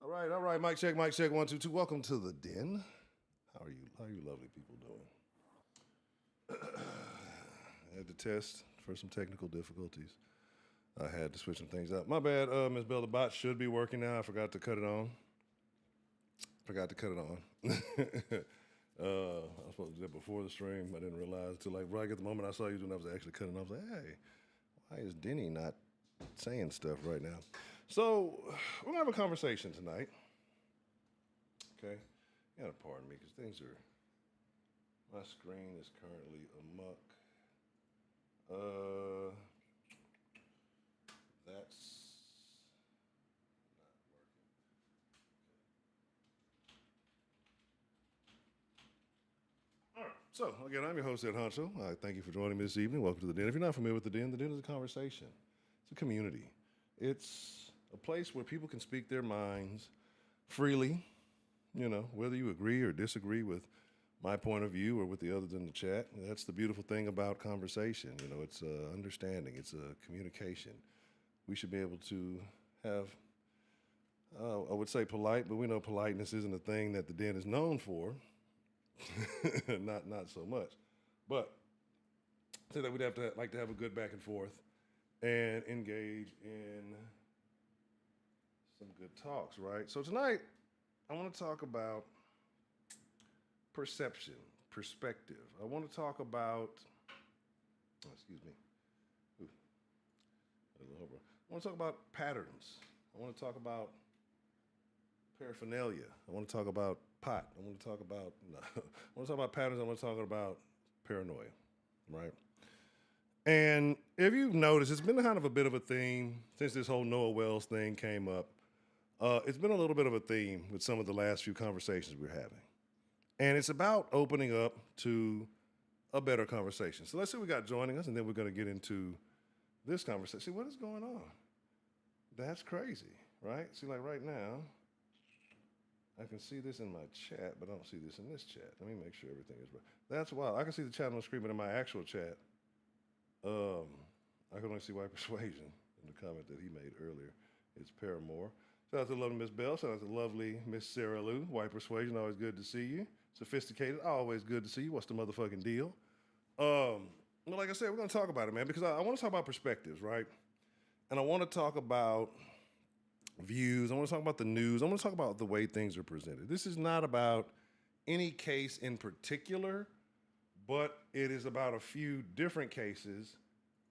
All right. Mic check, 1, 2, 2. Welcome to the den. How are you? How are you lovely people doing? I had to test for some technical difficulties. I had to switch some things up. My bad, Ms. Bell, the bot should be working now. I forgot to cut it on. I was supposed to do that before the stream. I didn't realize until like right at the moment I saw you doing, I was actually cutting. I was like, hey, why is Denny not saying stuff right now? So we're gonna have a conversation tonight. Okay, you gotta pardon me because things are. My screen is currently amok. That's not working. All right. So again, I'm your host, Ed Honcho. Thank you for joining me this evening. Welcome to the Den. If you're not familiar with the Den is a conversation. It's a community. It's a place where people can speak their minds freely. You know, whether you agree or disagree with my point of view or with the others in the chat. That's the beautiful thing about conversation. You know, it's understanding. It's a communication. We should be able to have, I would say polite, but we know politeness isn't a thing that the Den is known for. not so much. But so that we'd have to like to have a good back and forth and engage in some good talks, right? So tonight, I want to talk about perception, perspective. I want to talk about, excuse me. Ooh, a little over. I want to talk about patterns. I want to talk about paraphernalia. I want to talk about pot. I want to talk about, no, I want to talk about patterns. I want to talk about paranoia, right? And if you've noticed, it's been kind of a bit of a theme since this whole Nolan Wells thing came up. It's been a little bit of a theme with some of the last few conversations we're having. And it's about opening up to a better conversation. So let's say we got joining us, and then we're going to get into this conversation. See, what is going on? That's crazy, right? See, like right now, I can see this in my chat, but I don't see this in this chat. Let me make sure everything is right. That's wild. I can see the chat on the screen, but in my actual chat, I can only see White Persuasion in the comment that he made earlier. It's Paramore. Shout out to lovely Miss Bell. Shout out to lovely Miss Sarah Lou. White Persuasion, always good to see you. Sophisticated, always good to see you. What's the motherfucking deal? Well, like I said, we're going to talk about it, man, because I want to talk about perspectives, right? And I want to talk about views. I want to talk about the news. I want to talk about the way things are presented. This is not about any case in particular, but it is about a few different cases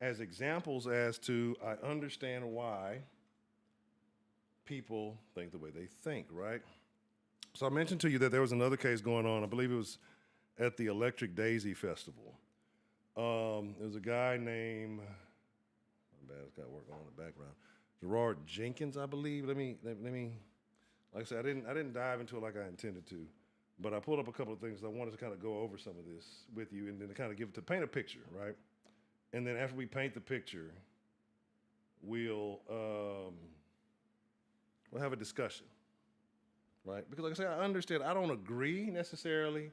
as examples as to I understand why people think the way they think, right? So I mentioned to you that there was another case going on. I believe it was at the Electric Daisy Festival. There was a guy named, my bad, it's got work on in the background. Gerard Jenkins, I believe. Let me. Like I said, I didn't dive into it like I intended to, but I pulled up a couple of things. I wanted to kind of go over some of this with you, and then to kind of paint a picture, right? And then after we paint the picture, we'll have a discussion, right? Because like I said, I understand. I don't agree necessarily,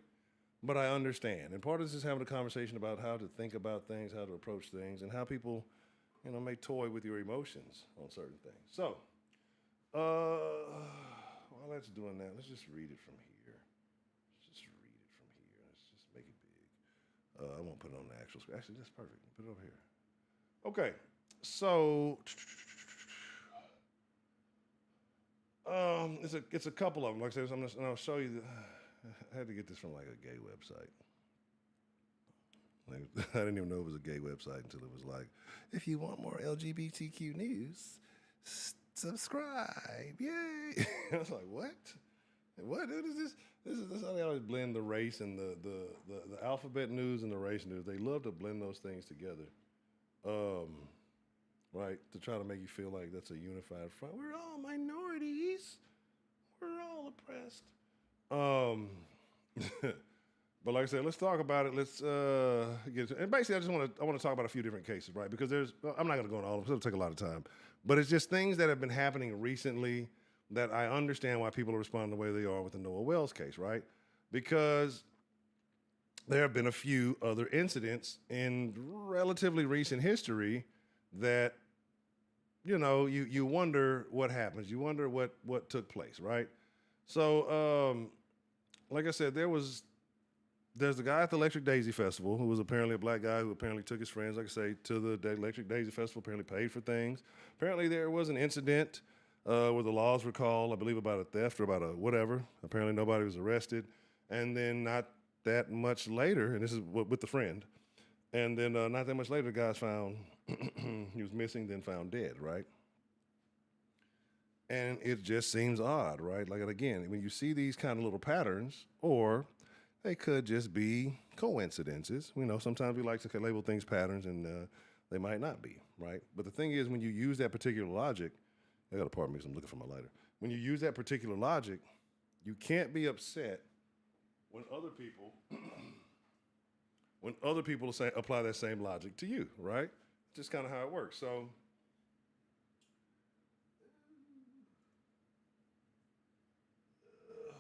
but I understand. And part of this is having a conversation about how to think about things, how to approach things, and how people, you know, may toy with your emotions on certain things. So, while that's doing that, let's just read it from here. Let's just read it from here. Let's just make it big. I won't put it on the actual screen. Actually, that's perfect. Put it over here. Okay, so it's a couple of them. Like I said, I'll show you. I had to get this from like a gay website. Like, I didn't even know it was a gay website until it was like, if you want more LGBTQ news, subscribe. Yay! I was like, what? What is this? This is how they always blend the race and the alphabet news and the race news. They love to blend those things together. Right, to try to make you feel like that's a unified front. We're all minorities. We're all oppressed. But like I said, let's talk about it. Let's get to, and basically, I want to talk about a few different cases, right? Because I'm not going to go into all of them. It'll take a lot of time. But it's just things that have been happening recently that I understand why people are responding the way they are with the Nolan Wells case, right? Because there have been a few other incidents in relatively recent history that you wonder what happens. You wonder what took place, right? So, like I said, there's the guy at the Electric Daisy Festival who was apparently a black guy who apparently took his friends, like I say, to the Electric Daisy Festival, apparently paid for things. Apparently there was an incident where the laws were called, I believe, about a theft or about a whatever. Apparently nobody was arrested. And then not that much later, and this is with the friend, and then not that much later, the guy's found, he was missing, then found dead, right? And it just seems odd, right? Like, again, when you see these kind of little patterns, or they could just be coincidences. Sometimes we like to label things patterns, and they might not be, right? But the thing is, when you use that particular logic, I got to pardon me because I'm looking for my lighter. When you use that particular logic, you can't be upset when other people, apply that same logic to you, right? Just kind of how it works. So, hold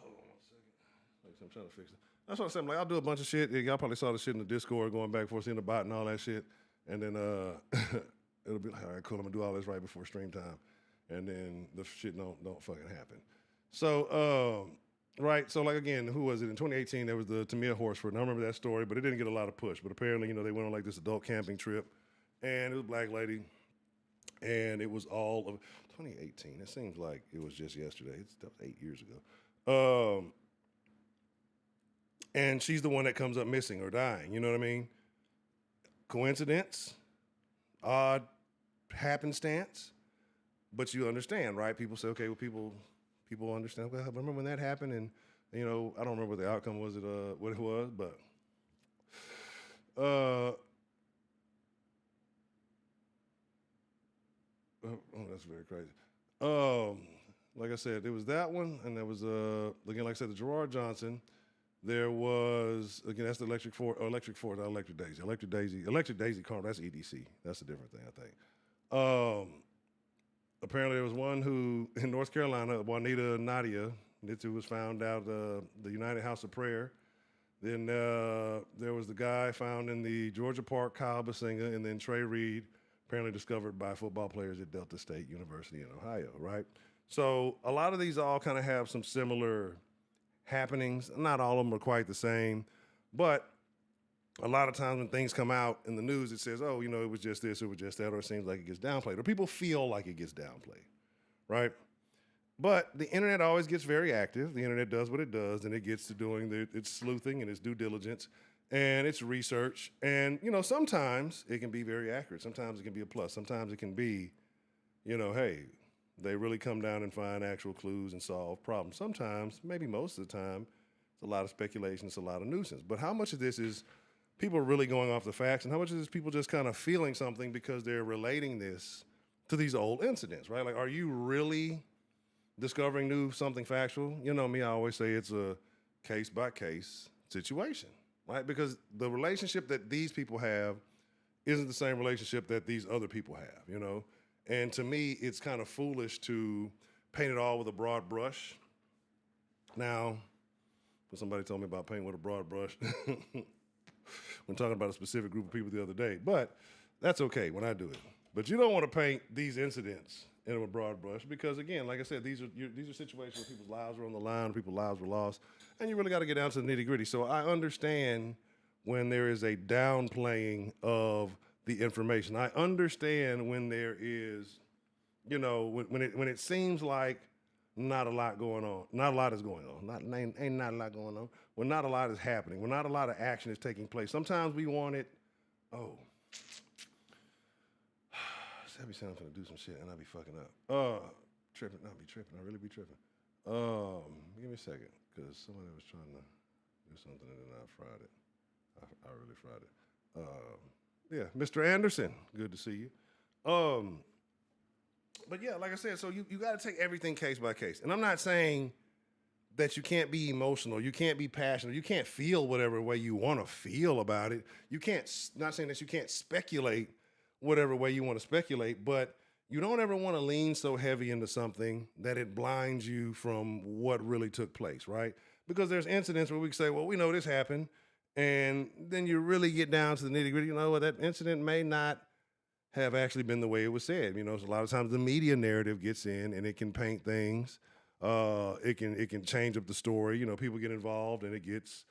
on one second. Like, I'm trying to fix it. That's what I'm saying. Like, I'll do a bunch of shit. Y'all probably saw the shit in the Discord going back and forth, seeing the bot and all that shit. And then it'll be like, all right, cool, I'm gonna do all this right before stream time. And then the shit don't fucking happen. So, right, so like again, who was it? In 2018, there was the Tamia Horsford, and I remember that story, but it didn't get a lot of push. But apparently, they went on like this adult camping trip, and it was a black lady, and it was all of 2018. It seems like it was just yesterday. That was 8 years ago. And she's the one that comes up missing or dying. You know what I mean? Coincidence, odd happenstance, but you understand, right? People say, okay, well, people understand. Well, I remember when that happened, and I don't remember what the outcome was. What it was, but oh, that's very crazy. Like I said, there was that one, and there was again, like I said, the Gerard Johnson. There was, again, that's the Electric Daisy, Car, that's EDC. That's a different thing, I think. Apparently there was one who, in North Carolina, Juanita Nadia, who was found out the United House of Prayer. Then there was the guy found in the Georgia Park, Kyle Basinga, and then Trey Reed, apparently discovered by football players at Delta State University in Ohio, right? So a lot of these all kind of have some similar happenings. Not all of them are quite the same, but a lot of times when things come out in the news, it says, oh, it was just this, it was just that, or it seems like it gets downplayed, or people feel like it gets downplayed, right? But the internet always gets very active. The internet does what it does, and it gets to doing its sleuthing and its due diligence and its research. And, sometimes it can be very accurate. Sometimes it can be a plus. Sometimes it can be, hey, they really come down and find actual clues and solve problems. Sometimes, maybe most of the time, it's a lot of speculation, it's a lot of nuisance. But how much of this is people really going off the facts, and how much of this is people just kind of feeling something because they're relating this to these old incidents, right? Like, are you really discovering something factual? You know me, I always say it's a case-by-case situation, right? Because the relationship that these people have isn't the same relationship that these other people have, And to me, it's kind of foolish to paint it all with a broad brush. Now, when somebody told me about painting with a broad brush, when talking about a specific group of people the other day, but that's okay when I do it. But you don't want to paint these incidents in a broad brush because, again, like I said, these are situations where people's lives are on the line, people's lives were lost, and you really got to get down to the nitty-gritty. So I understand when there is a downplaying of the information. I understand when there is, when it seems like not a lot going on. Not a lot is going on. Ain't not a lot going on. When not a lot is happening. When not a lot of action is taking place. Sometimes we want it, I be saying I'm gonna do some shit and I be fucking up. Tripping, not be tripping. I really be tripping. Give me a second, because somebody was trying to do something and then I fried it. I really fried it. Yeah, Mr. Anderson, good to see you. But yeah, like I said, so you got to take everything case by case. And I'm not saying that you can't be emotional, you can't be passionate, you can't feel whatever way you want to feel about it. Not saying that you can't speculate whatever way you want to speculate, but you don't ever want to lean so heavy into something that it blinds you from what really took place, right? Because there's incidents where we can say, well, we know this happened, and then you really get down to the nitty gritty. You know what? That incident may not have actually been the way it was said. You know, so a lot of times the media narrative gets in and it can paint things. It can change up the story. You know, people get involved and it gets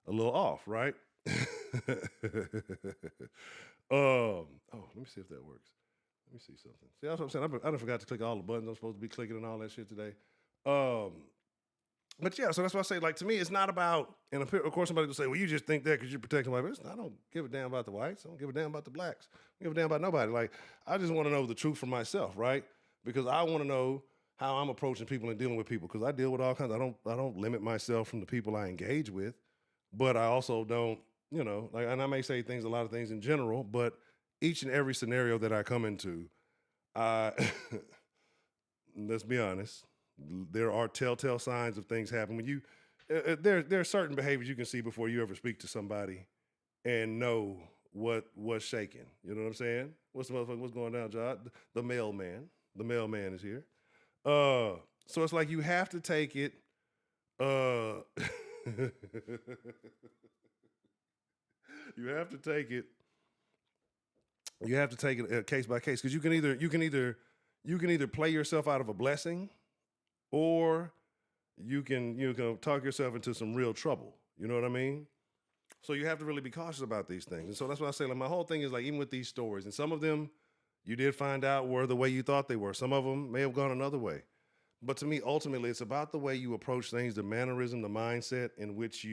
a little off, right? Oh, let me see if that works. Let me see something. See, that's what I'm saying. I done forgot to click all the buttons I'm supposed to be clicking and all that shit today. Um, but yeah, so that's why I say, like, to me, it's not about, and of course somebody will say, well, you just think that because you're protecting white. I don't give a damn about the whites. I don't give a damn about the blacks. I don't give a damn about nobody. Like, I just want to know the truth for myself, right? Because I want to know how I'm approaching people and dealing with people. Because I deal with all kinds. I don't limit myself from the people I engage with, but I also don't, you know, like, and I may say a lot of things in general, but each and every scenario that I come into, I let's be honest, there are telltale signs of things happen when you. There are certain behaviors you can see before you ever speak to somebody, and know what's shaking. You know what I'm saying? What's going down, John? The mailman. The mailman is here. So it's like you have to take it. You have to take it. You have to take it case by case because you can either play yourself out of a blessing, or you can talk yourself into some real trouble. You know what I mean? So you have to really be cautious about these things. And so that's why I say, like, my whole thing is, like, even with these stories, and some of them you did find out were the way you thought they were. Some of them may have gone another way. But to me, ultimately, it's about the way you approach things, the mannerism, the mindset in which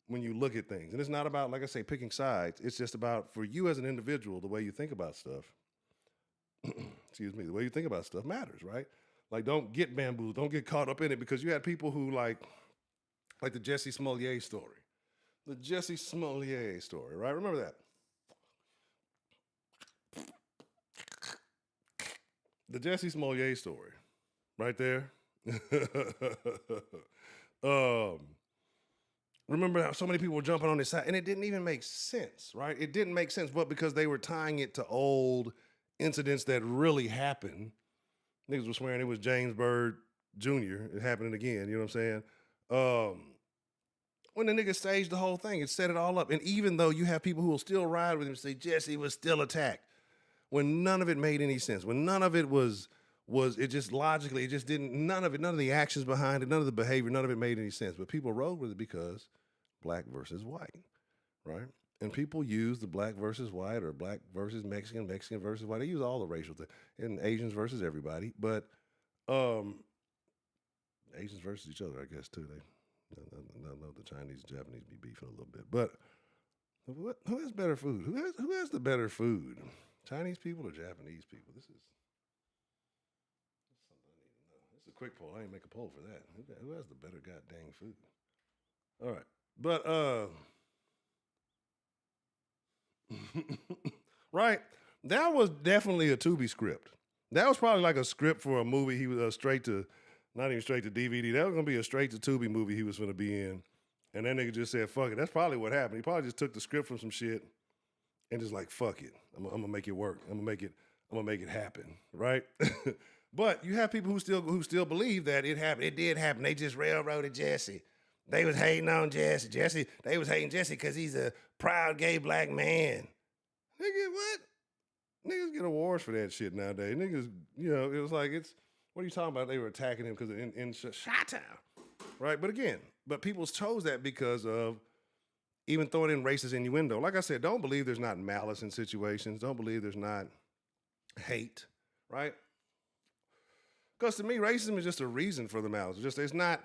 when you look at things. And it's not about, like I say, picking sides. It's just about, for you as an individual, the way you think about stuff. Excuse me, the way you think about stuff matters, right? Like, don't get bamboozled. Don't get caught up in it, because you had people who, like the Jesse Smollett story. The Jesse Smollett story, right? Remember that? The Jesse Smollett story, right there. Remember how so many people were jumping on his side, and it didn't even make sense, right? It didn't make sense, but because they were tying it to old incidents that really happened. Niggas were swearing it was James Byrd Jr. It happening again, you know what I'm saying? When the nigga staged the whole thing, it set it all up. And even though you have people who will still ride with him and say Jesse was still attacked, when none of it made any sense, when none of it was it just logically, it just didn't, none of the actions behind it, none of the behavior, none of it made any sense. But people rode with it because black versus white, right? And people use the black versus white, or black versus Mexican, Mexican versus white. They use all the racial things, and Asians versus everybody. But Asians versus each other, I guess, too. I know the Chinese and Japanese be beefing a little bit. But who has better food? Who has the better food? Chinese people or Japanese people? This is something I need to know. It's a quick poll. I ain't make a poll for that. Who has the better goddamn food? All right. But right, that was definitely a Tubi script. That was probably like a script for a movie. He was not even straight to DVD. That was gonna be a straight to Tubi movie he was gonna be in. And that nigga just said, fuck it. That's probably what happened. He probably just took the script from some shit and just like, fuck it. I'm gonna make it work. I'm gonna make it happen. Right? But you have people who still believe that it happened. It did happen. They just railroaded Jesse. They was hating on Jesse. They was hating Jesse because he's a proud gay black man. Nigga, what? Niggas get awards for that shit nowadays. Niggas, it was like, what are you talking about? They were attacking him because in Chi-Town, right? But people chose that because of even throwing in racist innuendo. Like I said, don't believe there's not malice in situations. Don't believe there's not hate, right? Because to me, racism is just a reason for the malice. It's not.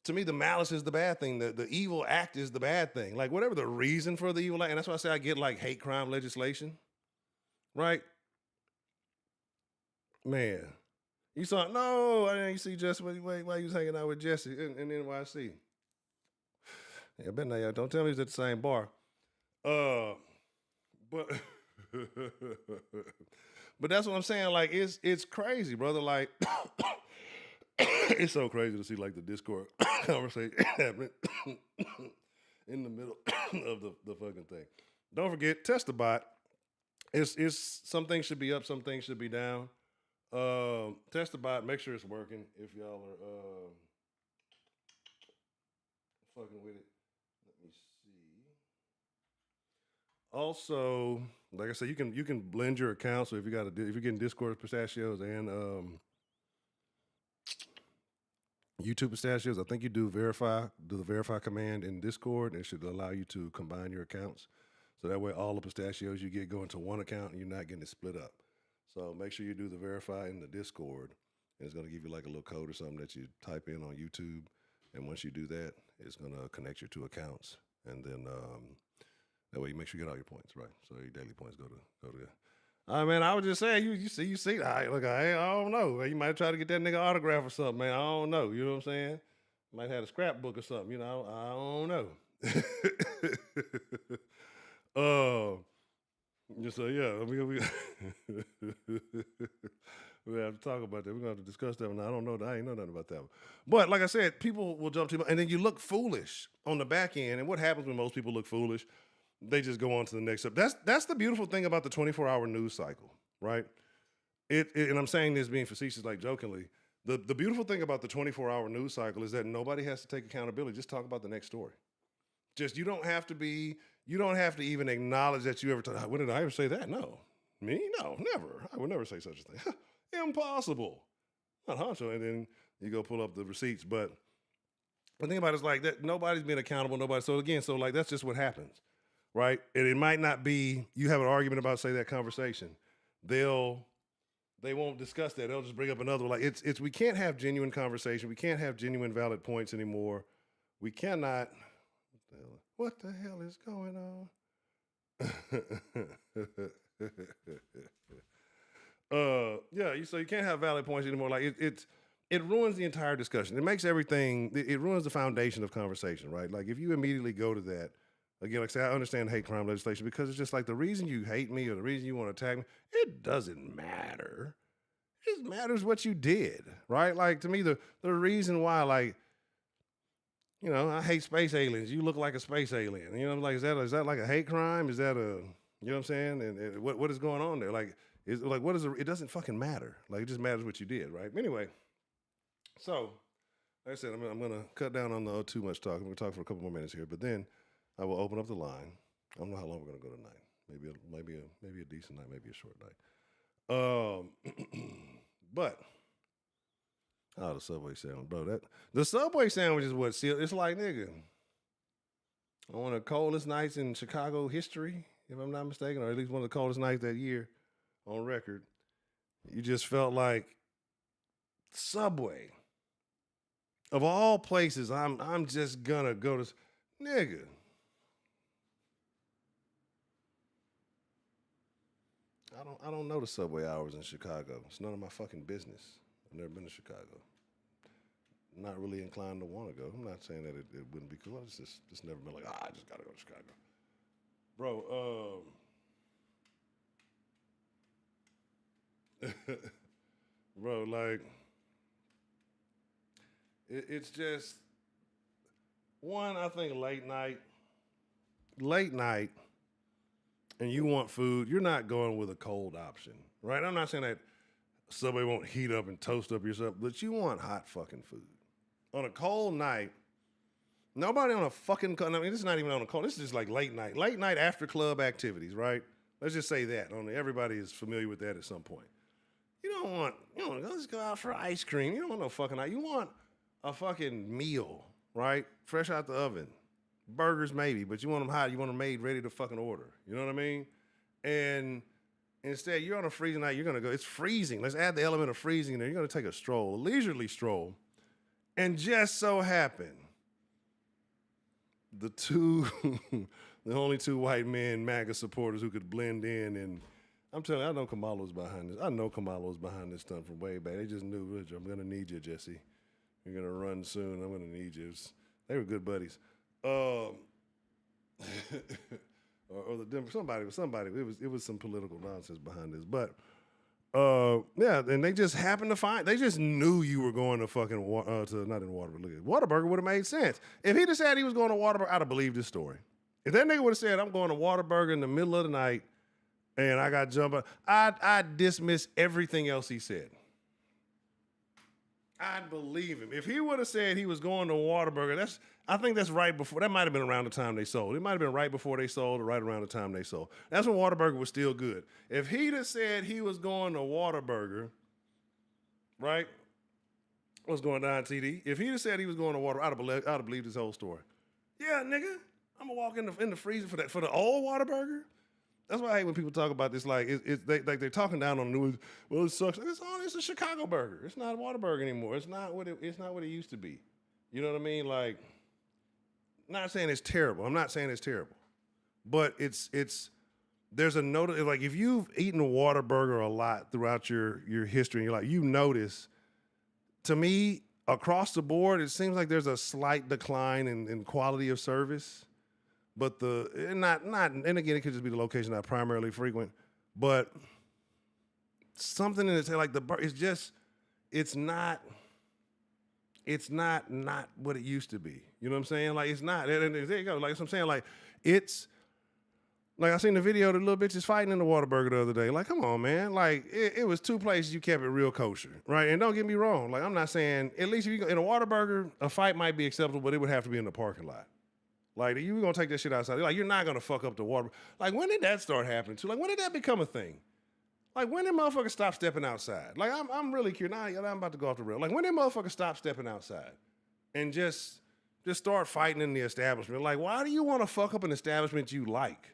To me, the malice is the bad thing. The evil act is the bad thing. Like, whatever the reason for the evil act, and that's why I say I get, like, hate crime legislation, right? Man, you saw, no, I didn't see Jesse, why you was hanging out with Jesse in NYC? Yeah, bet now, y'all don't tell me he's at the same bar. But but that's what I'm saying. Like, it's crazy, brother. Like, it's so crazy to see, like, the Discord conversation happening in the middle of the fucking thing. Don't forget, test the bot. It's some things should be up, some things should be down. Test the bot, make sure it's working. If y'all are fucking with it, let me see. Also, like I said, you can blend your account. So if you're getting Discord pistachios and YouTube pistachios, I think you do the verify command in Discord, and it should allow you to combine your accounts. So that way all the pistachios you get go into one account and you're not getting it split up. So make sure you do the verify in the Discord. And it's gonna give you like a little code or something that you type in on YouTube. And once you do that, it's gonna connect your two accounts. And then that way you make sure you get all your points, right? So your daily points go to there. Man, I was just saying, you see, I don't know. You might try to get that nigga autograph or something, man. I don't know. You know what I'm saying? Might have a scrapbook or something. You know, I don't know. So yeah, we we have to talk about that. We're gonna have to discuss that one. I don't know. I ain't know nothing about that one. But like I said, people will jump to, and then you look foolish on the back end. And what happens when most people look foolish? They just go on to the next step. That's the beautiful thing about the 24-hour news cycle, right? And I'm saying this being facetious, like jokingly. The beautiful thing about the 24-hour news cycle is that nobody has to take accountability. Just talk about the next story. Just you don't have to even acknowledge that you ever when did I ever say that? No. Me? No, never. I would never say such a thing. Impossible. Not Honcho. And then you go pull up the receipts. But the thing about it is like that nobody's being accountable, nobody. So again, like that's just what happens. Right? And it might not be, you have an argument about, say, that conversation. They won't discuss that. They'll just bring up another one. Like we can't have genuine conversation. We can't have genuine valid points anymore. We cannot, what the hell is going on? So you can't have valid points anymore. Like it ruins the entire discussion. It makes everything, it ruins the foundation of conversation, right? Like if you immediately go to that, again, like I say, I understand hate crime legislation because it's just like the reason you hate me or the reason you want to attack me, it doesn't matter. It just matters what you did, right? Like to me, the reason why, like, you know, I hate space aliens. You look like a space alien. You know, like is that like a hate crime? Is that a, you know what I'm saying? And what is going on there? Like, it doesn't fucking matter. Like it just matters what you did, right? Anyway, so like I said, I'm gonna cut down on the too much talking. We'll talk for a couple more minutes here, but then I will open up the line. I don't know how long we're gonna go tonight. Maybe a decent night, maybe a short night. But the Subway sandwich, bro. The Subway sandwich is what sealed. It's like, nigga, on one of the coldest nights in Chicago history, if I'm not mistaken, or at least one of the coldest nights that year on record. You just felt like Subway. Of all places, I'm just gonna go to, nigga. I don't know the subway hours in Chicago. It's none of my fucking business. I've never been to Chicago. I'm not really inclined to want to go. I'm not saying that it wouldn't be cool. It's just never been like, I just gotta go to Chicago. Bro, like, it's just, one, I think late night, and you want food, you're not going with a cold option, right? I'm not saying that Subway won't heat up and toast up yourself, but you want hot fucking food. On a cold night, nobody on a fucking, I mean, this is not even on a cold, this is just like late night after club activities, right? Let's just say that. Everybody is familiar with that at some point. You don't want, let's go out for ice cream. You don't want no fucking ice. You want a fucking meal, right? Fresh out the oven. Burgers maybe, but you want them hot. You want them made ready to fucking order. You know what I mean? And instead, you're on a freezing night. You're going to go, it's freezing. Let's add the element of freezing in there. You're going to take a leisurely stroll. And just so happen, the only two white men, MAGA supporters who could blend in. And I'm telling you, I know Kamalo's behind this. I know Kamalo's behind this stuff from way back. They just knew, I'm going to need you, Jesse. You're going to run soon. I'm going to need you. They were good buddies. Or the Denver, somebody. It was some political nonsense behind this, but and they just happened to find. They just knew you were going to fucking not in Waterburger. Waterburger would have made sense if he'd have said he was going to Waterburger. I'd have believed this story. If that nigga would have said I'm going to Waterburger in the middle of the night and I got jumped, I'd dismiss everything else he said. I'd believe him. If he would have said he was going to Whataburger, I think that's right before. That might have been around the time they sold. It might have been right before they sold or right around the time they sold. That's when Whataburger was still good. If he'd have said he was going to Whataburger, right? What's going on, TD? If he'd have said he was going to Whataburger, I'd have believed his whole story. Yeah, nigga, I'm gonna walk in the freezer for the old Whataburger. That's why I hate when people talk about this like they're talking down on the news. Well, it sucks. It's a Chicago burger. It's not a Whataburger anymore. It's not what it used to be. You know what I mean? Like, not saying it's terrible. I'm not saying it's terrible, but it's there's a note like if you've eaten a Whataburger a lot throughout your history, and you're like you notice. To me, across the board, it seems like there's a slight decline in quality of service. But and again, it could just be the location I primarily frequent. But something in it, like it's not what it used to be. You know what I'm saying? Like it's not. And there you go. Like I'm saying, like it's like I seen the video of the little bitches fighting in the Whataburger the other day. Like, come on, man. Like it was two places you kept it real kosher, right? And don't get me wrong. Like I'm not saying at least if you go in a Whataburger, a fight might be acceptable, but it would have to be in the parking lot. Like, you gonna take that shit outside. Like, you're not gonna fuck up the water. Like, when did that start happening too? Like, when did that become a thing? Like, when did motherfuckers stop stepping outside? Like, I'm really curious. Now, I'm about to go off the rail. Like, when did motherfuckers stop stepping outside and just start fighting in the establishment? Like, why do you want to fuck up an establishment you like?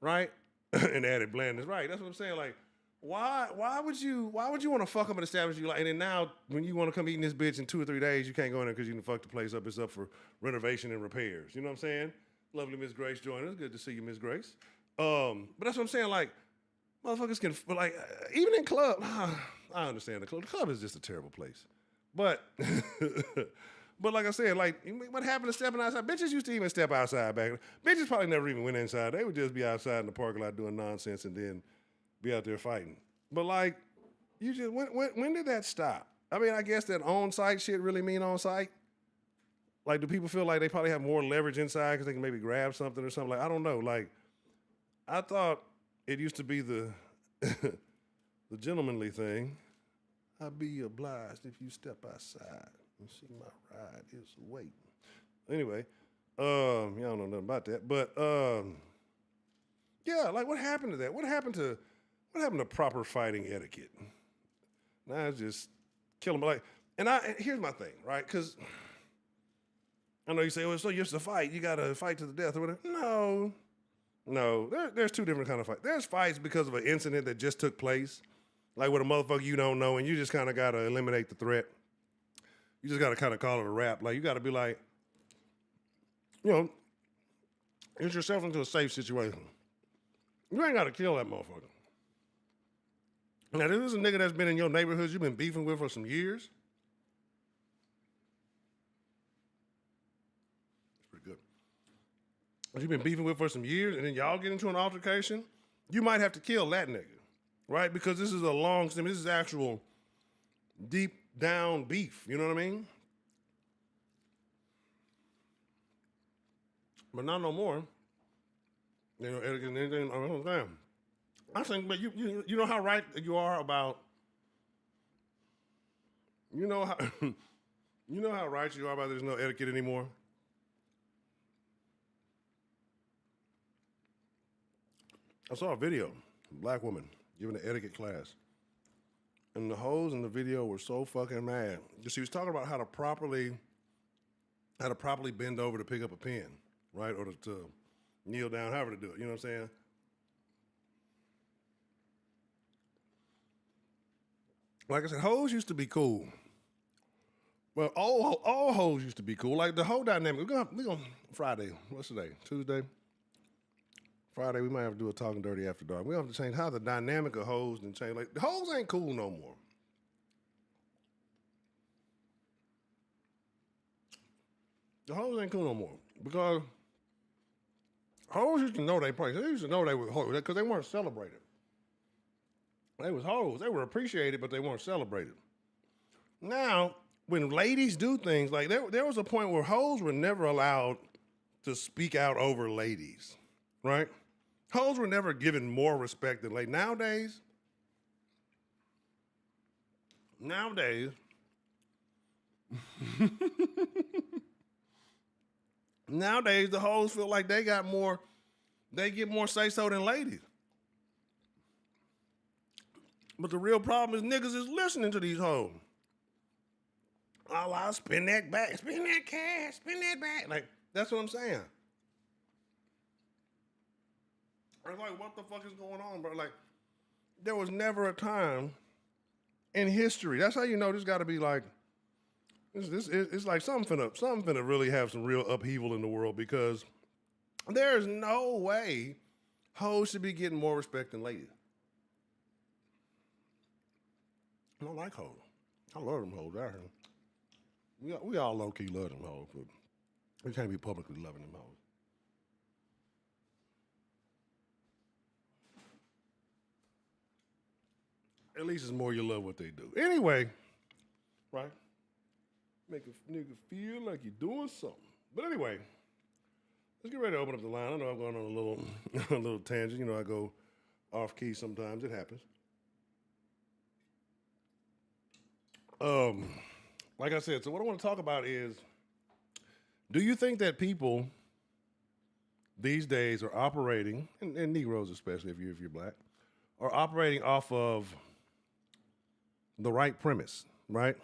Right? And added blandness. Right, that's what I'm saying. Like, why would you want to fuck up an establishment you like? And then now, when you want to come eat in this bitch in 2 or 3 days, you can't go in there because you can fuck the place up. It's up for renovation and repairs. You know what I'm saying? Lovely Miss Grace joining us. Good to see you, Miss Grace. But that's what I'm saying. Like, motherfuckers can, like, even in club, I understand the club. The club is just a terrible place. But, but like I said, like, what happened to stepping outside? Bitches used to even step outside back. Bitches probably never even went inside. They would just be outside in the parking lot doing nonsense and then be out there fighting. But like, you just when did that stop? I mean, I guess that on-site shit really mean on-site. Like, do people feel like they probably have more leverage inside because they can maybe grab something or something? Like, I don't know. Like, I thought it used to be the the gentlemanly thing. I'd be obliged if you step outside and see my ride is waiting. Anyway, y'all don't know nothing about that, but yeah, like what happened to that? What happened to proper fighting etiquette? Now it's just kill them. Like, and here's my thing, right? Because I know you say, well, so you're to fight, you got to fight to the death or whatever. No. There's two different kind of fights. There's fights because of an incident that just took place, like with a motherfucker you don't know, and you just kind of got to eliminate the threat. You just got to kind of call it a wrap. Like, you got to be like, you know, get yourself into a safe situation. You ain't got to kill that motherfucker. Now, this is a nigga that's been in your neighborhood you've been beefing with for some years. It's pretty good. You've been beefing with for some years, and then y'all get into an altercation, you might have to kill that nigga, right? Because this is a long, this is actual deep down beef, you know what I mean? But not no more. You know, anything, damn. I think, but you know how right you are about, you know how right you are about there's no etiquette anymore. I saw a video, a black woman giving an etiquette class, and the hoes in the video were so fucking mad because she was talking about how to properly bend over to pick up a pen, right, or to kneel down, however to do it. You know what I'm saying? Like I said, hoes used to be cool. Well, all hoes used to be cool. Like the whole dynamic. We're gonna Friday. What's today? Tuesday. Friday, we might have to do a talking dirty after dark. We have to change how the dynamic of hoes and change. Like the hoes ain't cool no more. The hoes ain't cool no more because hoes used to know their place. They used to know they were hoes because they weren't celebrated. They was hoes. They were appreciated, but they weren't celebrated. Now, when ladies do things, like there was a point where hoes were never allowed to speak out over ladies, right? Hoes were never given more respect than ladies. Nowadays, Nowadays, the hoes feel like they get more say-so than ladies. But the real problem is niggas is listening to these hoes. I'll spin that back, spin that cash, spin that back. Like, that's what I'm saying. I'm like, what the fuck is going on, bro? Like, there was never a time in history. That's how you know this got to be like, it's like something finna really have some real upheaval in the world, because there's no way hoes should be getting more respect than ladies. I don't like hoes. I love them hoes out here. We all low-key love them hoes, but we can't be publicly loving them hoes. At least it's more you love what they do. Anyway, right? Make a nigga feel like you're doing something. But anyway, let's get ready to open up the line. I know I'm going on a little a little tangent. You know, I go off key sometimes. It happens. Like I said, so what I want to talk about is, do you think that people these days are operating, and Negroes especially if you're black, are operating off of the right premise, right?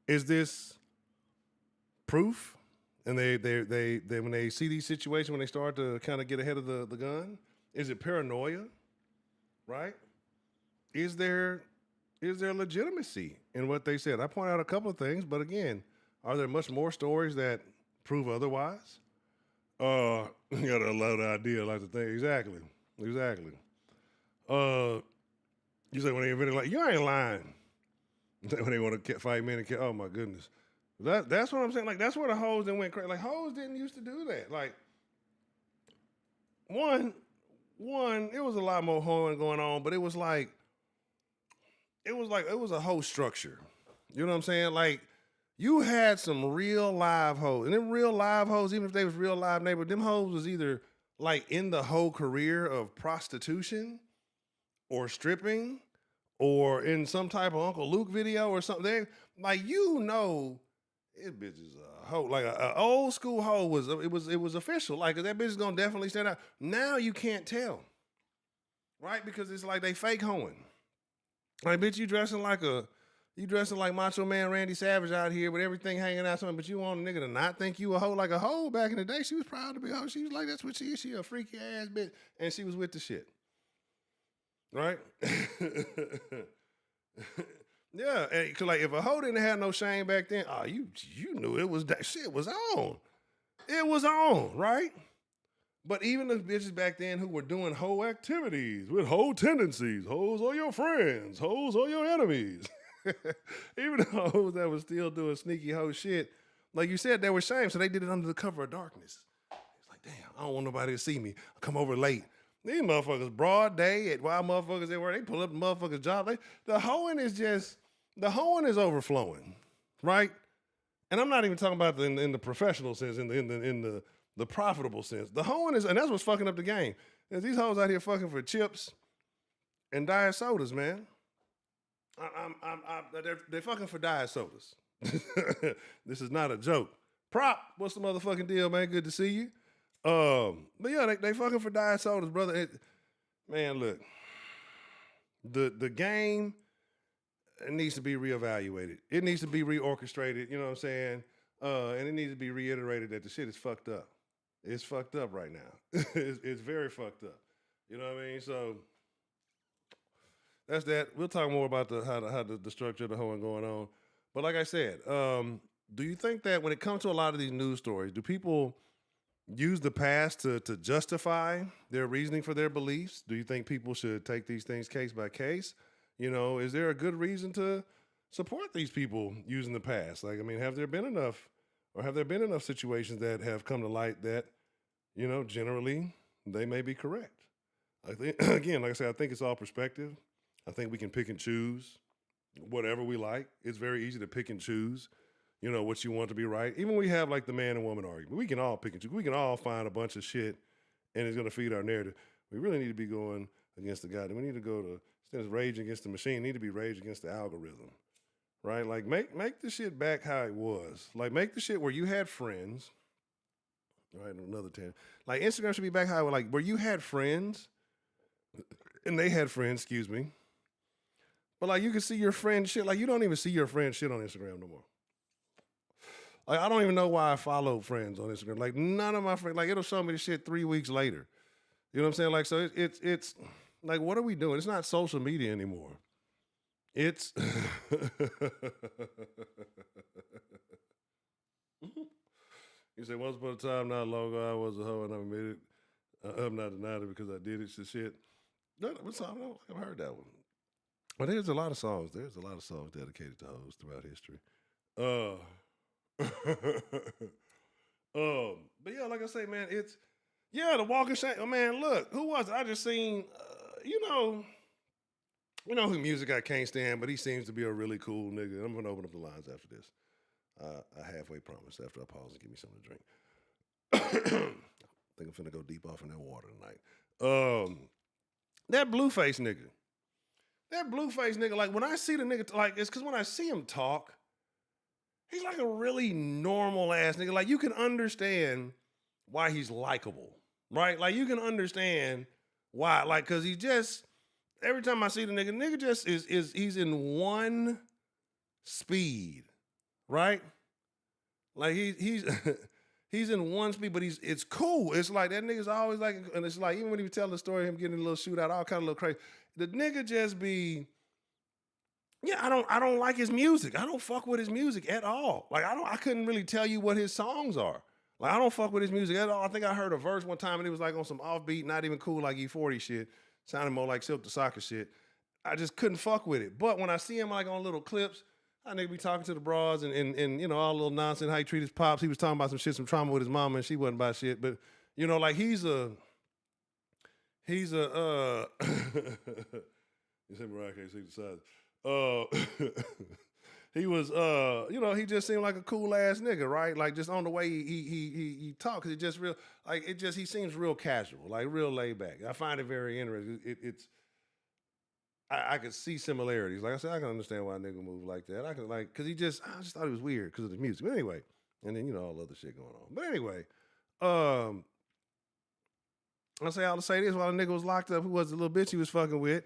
Is this proof? And they when they see these situations, when they start to kind of get ahead of the gun, is it paranoia, right? Is there legitimacy in what they said? I point out a couple of things, but again, are there much more stories that prove otherwise? You got a lot of idea, like the thing. Exactly. You say when they invented, like, you ain't lying. When they want to fight men and kill, oh my goodness. That's what I'm saying. Like, that's where the hoes that went crazy. Like, hoes didn't used to do that. Like, one, it was a lot more hoeing going on, but it was a whole structure. You know what I'm saying? Like, you had some real live hoes. And them real live hoes, even if they was real live neighbors, them hoes was either like in the whole career of prostitution or stripping or in some type of Uncle Luke video or something. They, like, you know, it bitch is a hoe. Like a old school hoe was official. Like, that bitch is gonna definitely stand out. Now you can't tell, right? Because it's like they fake hoeing. Like, bitch, you dressing like Macho Man Randy Savage out here with everything hanging out, something, but you want a nigga to not think you a hoe. Like a hoe back in the day, she was proud to be a hoe. She was like, that's what she is. She a freaky ass bitch, and she was with the shit, right? Yeah, cause like if a hoe didn't have no shame back then, you knew it was that shit was on. It was on, right? But even the bitches back then who were doing hoe activities with hoe tendencies, hoes are your friends, hoes are your enemies. Even the hoes that was still doing sneaky hoe shit, like you said, they were shame, so they did it under the cover of darkness. It's like, damn, I don't want nobody to see me. I come over late. These motherfuckers, broad day, at wild motherfuckers they were, they pull up the motherfuckers' job. The hoeing is overflowing, right? And I'm not even talking about in the professional sense, in the profitable sense. The hoeing is, and that's what's fucking up the game. There's these hoes out here fucking for chips and diet sodas, man. They're fucking for diet sodas. This is not a joke. Prop, what's the motherfucking deal, man? Good to see you. But yeah, they fucking for diet sodas, brother. Man, look, the game, it needs to be reevaluated. It needs to be reorchestrated. You know what I'm saying? And it needs to be reiterated that the shit is fucked up. It's fucked up right now. It's very fucked up. You know what I mean? So that's that. We'll talk more about how the structure of the hoeing going on. But like I said, do you think that when it comes to a lot of these news stories, do people use the past to justify their reasoning for their beliefs? Do you think people should take these things case by case? You know, is there a good reason to support these people using the past? Like, I mean, have there been enough situations that have come to light that, you know, generally they may be correct? I think, again, like I said, I think it's all perspective. I think we can pick and choose whatever we like. It's very easy to pick and choose, you know, what you want to be right. Even when we have like the man and woman argument, we can all pick and choose. We can all find a bunch of shit and it's going to feed our narrative. We really need to be going against the guy. We need to go to, instead of rage against the machine, need to be rage against the algorithm, right? Like make the shit back how it was. Like make the shit where you had friends. Right, another 10. Like Instagram should be back how like where you had friends and they had friends, excuse me. But like you can see your friend shit. Like you don't even see your friend shit on Instagram no more. Like I don't even know why I follow friends on Instagram. Like none of my friends, like it'll show me the shit 3 weeks later. You know what I'm saying? Like so it's like what are we doing? It's not social media anymore. It's you say once upon a time, not long ago, I was a hoe and I admitted I'm not denying it because I did it. Shit. What song? I don't think I've heard that one. But there's a lot of songs. There's a lot of songs dedicated to hoes throughout history. Uh, but yeah, like I say, man, it's the walking shame. Oh man, look, who was it? I just seen, you know who music I can't stand, but he seems to be a really cool nigga. I'm gonna open up the lines after this. I halfway promise after I pause and give me something to drink. I think I'm finna go deep off in that water tonight. That Blueface nigga. That Blueface nigga, like when I see the nigga, like it's because when I see him talk, he's like a really normal ass nigga. Like you can understand why he's likable, right? Like you can understand why, like, because he just every time I see the nigga just is he's in one speed, right? Like he's he's in one speed, but it's cool. It's like that nigga's always like, and it's like even when he was telling the story of him getting a little shootout, all kind of little crazy. The nigga just be, I don't like his music. I don't fuck with his music at all. Like I couldn't really tell you what his songs are. Like I don't fuck with his music at all. I think I heard a verse one time and it was like on some offbeat, not even cool like E40 shit. Sounded more like Silk the Soccer shit. I just couldn't fuck with it. But when I see him like on little clips, I nigga be talking to the bras and you know, all little nonsense, how he treat his pops. He was talking about some shit, some trauma with his mama, and she wasn't about shit. But, you know, like he's a you said Mariah can't see the size. He was you know, he just seemed like a cool ass nigga, right? Like just on the way he talks, it just real like it just he seems real casual, like real laid back. I find it very interesting. I could see similarities. Like I said, I can understand why a nigga move like that. I can like, cause I just thought he was weird because of the music. But anyway, and then you know all the other shit going on. But anyway, I say all to say this: while the nigga was locked up, who was the little bitch he was fucking with?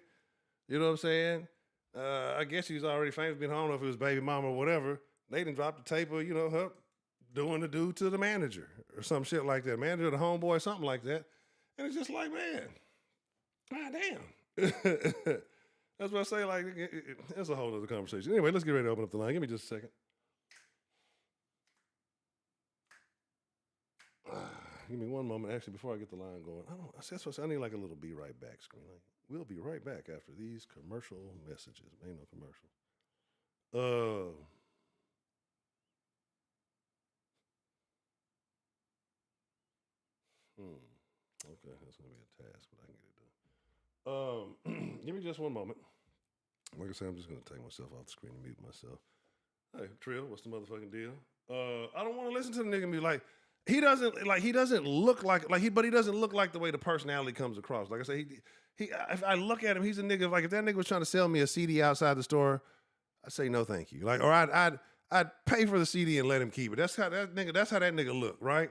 You know what I'm saying? I guess he was already famous, being home, if it was baby mama or whatever. They done dropped the tape of her doing the dude to the manager or some shit like that, manager, the homeboy, something like that. And it's just like, man, god damn. That's what I say. Like, it's a whole other conversation. Anyway, let's get ready to open up the line. Give me just a second. Give me one moment. Actually, before I get the line going, that's what I need like a little be right back screen. Like, we'll be right back after these commercial messages. Ain't no commercial. Okay, that's gonna be a task, but I can get it done. Give me just one moment. Like I said, I'm just gonna take myself off the screen and mute myself. Hey, Trill, what's the motherfucking deal? I don't want to listen to the nigga and be like, he doesn't look like but he doesn't look like the way the personality comes across. Like I say, if I look at him, he's a nigga. Like if that nigga was trying to sell me a CD outside the store, I'd say no, thank you. Like, or I'd pay for the CD and let him keep it. That's how that nigga look, right?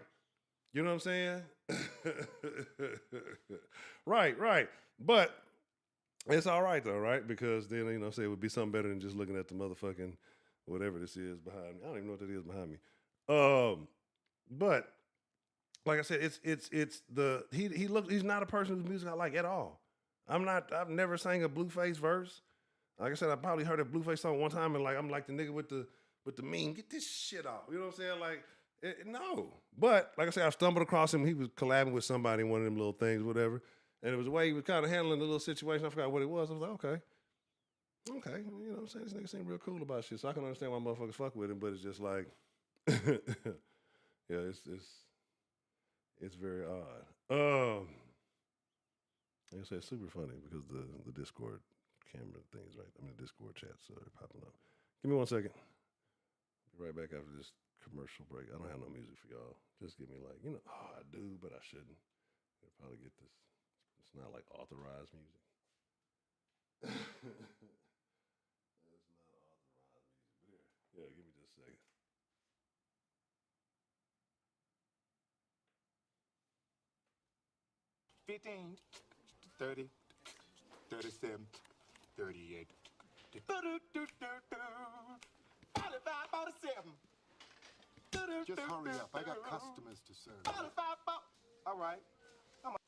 You know what I'm saying? Right. But it's all right though, right? Because then say it would be something better than just looking at the motherfucking whatever this is behind me. I don't even know what that is behind me. But like I said, it's the he's not a person whose music I like at all. I've never sang a Blueface verse. Like I said, I probably heard a Blueface song one time and like I'm like the nigga with the mean, get this shit off. You know what I'm saying? Like no. But like I said, I stumbled across him. He was collabing with somebody in one of them little things, whatever. And it was the way he was kind of handling the little situation. I forgot what it was. I was like, okay. You know what I'm saying? This nigga seemed real cool about shit. So I can understand why motherfuckers fuck with him, but it's just like, yeah, it's very odd. Like I said, it's super funny because the Discord camera things, right? I mean, the Discord chats are popping up. Give me 1 second. Be right back after this commercial break. I don't have no music for y'all. Just give me like, I do, but I shouldn't. I'll probably get this. It's not like authorized music. It's not authorized music. But Yeah, give me just a second. $15, $30, $37, $38, $45, $47. Just hurry up. I got customers to serve. All right. Come on,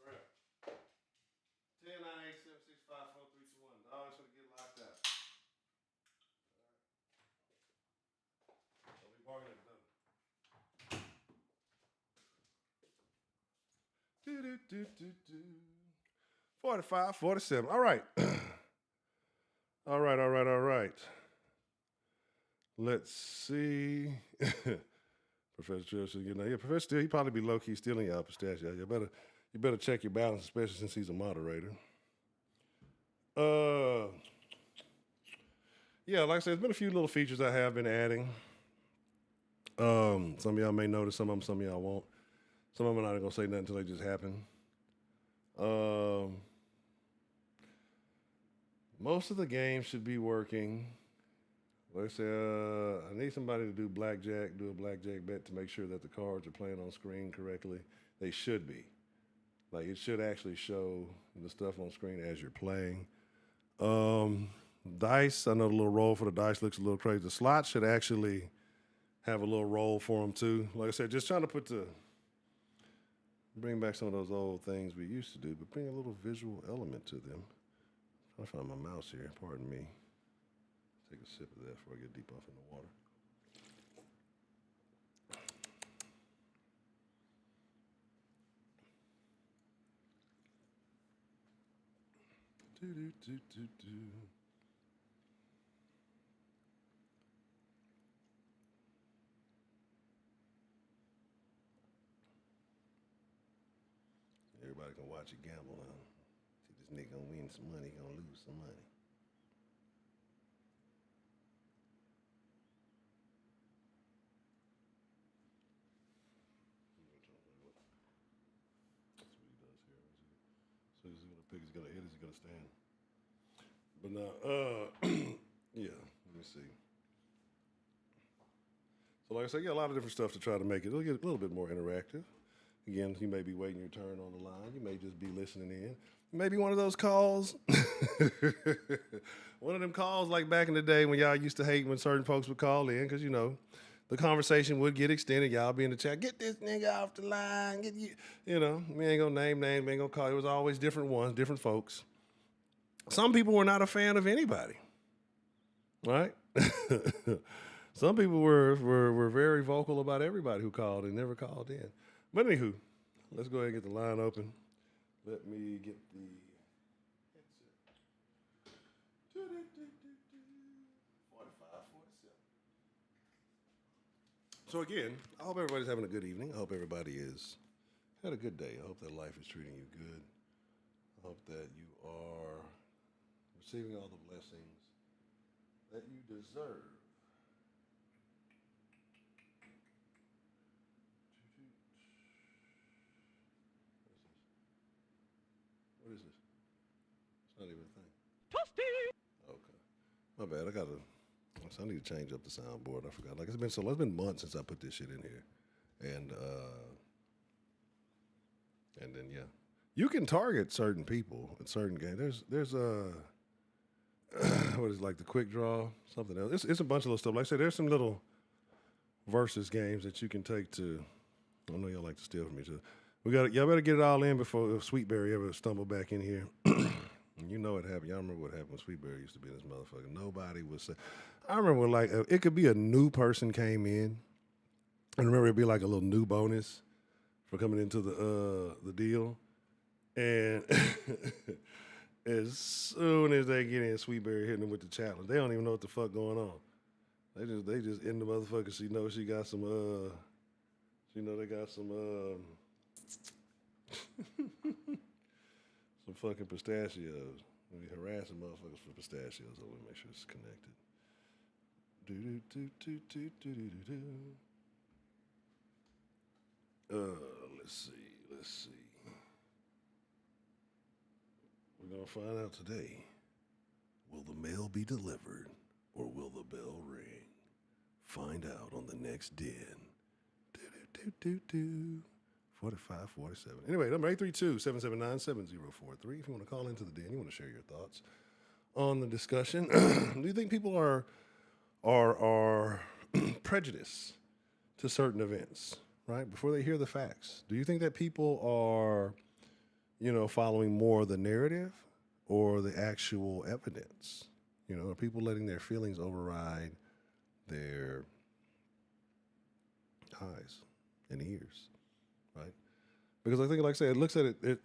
hurry up. 10, 9, 8, 7, 6, 5, 4, 3, 2, 1. Oh, it's gonna get locked out. Don't be barking at the door. Do. 45, 47. All right. All right. Let's see. Professor Trill should get yeah, Professor Trill, he probably be low-key stealing your pistachio. You better check your balance, especially since he's a moderator. Yeah, like I said, there's been a few little features I have been adding. Some of y'all may notice some of y'all won't. Some of them are not gonna say nothing until they just happen. Most of the games should be working. Let's say I need somebody to do a blackjack bet to make sure that the cards are playing on screen correctly. They should be. Like it should actually show the stuff on screen as you're playing. Dice, I know the little roll for the dice looks a little crazy. The slots should actually have a little roll for them too. Like I said, just trying to bring back some of those old things we used to do, but bring a little visual element to them. I'm trying to find my mouse here, pardon me. Take a sip of that before I get deep off in the water. Do. Everybody can watch you gamble now. See this nigga gonna win some money, gonna lose some money. That's what he does here. So he's gonna pick, he's gonna hit, he's gonna stand. But now, yeah, let me see. So like I said, a lot of different stuff to try to make it. It'll get a little bit more interactive. Again, you may be waiting your turn on the line. You may just be listening in. Maybe one of those calls. One of them calls like back in the day when y'all used to hate when certain folks would call in because, the conversation would get extended. Y'all be in the chat, get this nigga off the line. Get you. We ain't going to name names, we ain't going to call. It was always different ones, different folks. Some people were not a fan of anybody, right? Some people were very vocal about everybody who called and never called in. But anywho, let's go ahead and get the line open. Let me get the headset. 45, 47. So again, I hope everybody's having a good evening. I hope everybody has had a good day. I hope that life is treating you good. I hope that you are receiving all the blessings that you deserve. What is this? It's not even a thing. Toasty! Okay. My bad. I need to change up the soundboard. I forgot. Like it's been months since I put this shit in here. And then yeah. You can target certain people in certain games. There's what is it, like the quick draw, something else. It's a bunch of little stuff. Like I said, there's some little versus games that you can take to. I know y'all like to steal from each other. Y'all better get it all in before Sweetberry ever stumble back in here. You know what happened. Y'all remember what happened when Sweetberry used to be in this motherfucker. Nobody would say. I remember when it could be a new person came in. I remember it'd be like a little new bonus for coming into the deal. And As soon as they get in, Sweetberry hitting them with the challenge. They don't even know what the fuck going on. They just in the motherfucker. She knows she got some they got some some fucking pistachios. We harassing motherfuckers for pistachios. So we make sure it's connected. Do do do do do do do do. Let's see. We're gonna find out today. Will the mail be delivered or will the bell ring? Find out on the next Den. 4547. Anyway, number 832-779-7043. If you want to call into the Den, you want to share your thoughts on the discussion. Do you think people are prejudiced to certain events, right? Before they hear the facts. Do you think that people are, following more of the narrative or the actual evidence? Are people letting their feelings override their eyes and ears, right? Because I think, like I said, it looks at it.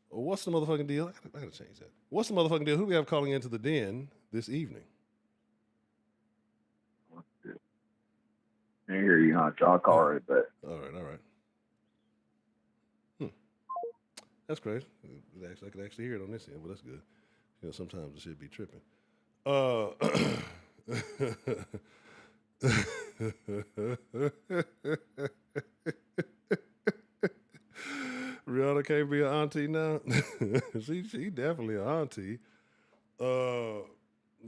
What's the motherfucking deal? I gotta change that. What's the motherfucking deal? Who do we have calling into the Den this evening? I hear you, huh? Y'all call it, but All right. That's crazy. I could actually hear it on this end, but that's good. Sometimes it should be tripping. Rihanna can't be an auntie now. she definitely an auntie.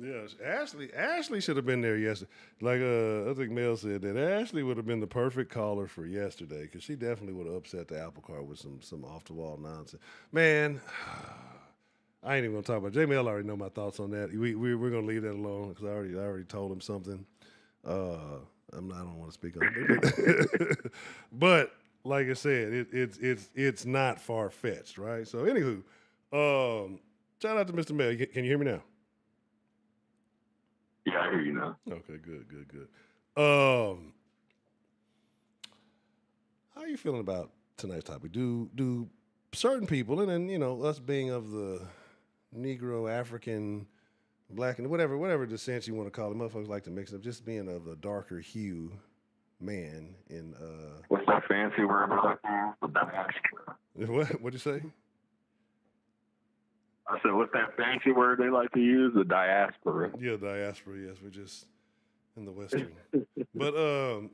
Yes, Ashley should have been there yesterday. Like I think Mel said that Ashley would have been the perfect caller for yesterday because she definitely would have upset the apple cart with some off the wall nonsense. Man, I ain't even gonna talk about it. J-Mel already know my thoughts on that. We're gonna leave that alone because I already told him something. I don't want to speak on it, but like I said, it's not far fetched, right? So anywho, shout out to Mr. Mel. Can you hear me now? yeah, I hear you now. Okay, good. How are you feeling about tonight's topic? Do certain people, and then us being of the Negro, African, Black, and whatever descent you want to call it, motherfuckers like to mix it up. Just being of a darker hue, man. In What's that fancy word? Diaspora. What'd you say? I said, what's that fancy word they like to use? The diaspora. Yeah, diaspora. Yes, we're just in the Western. But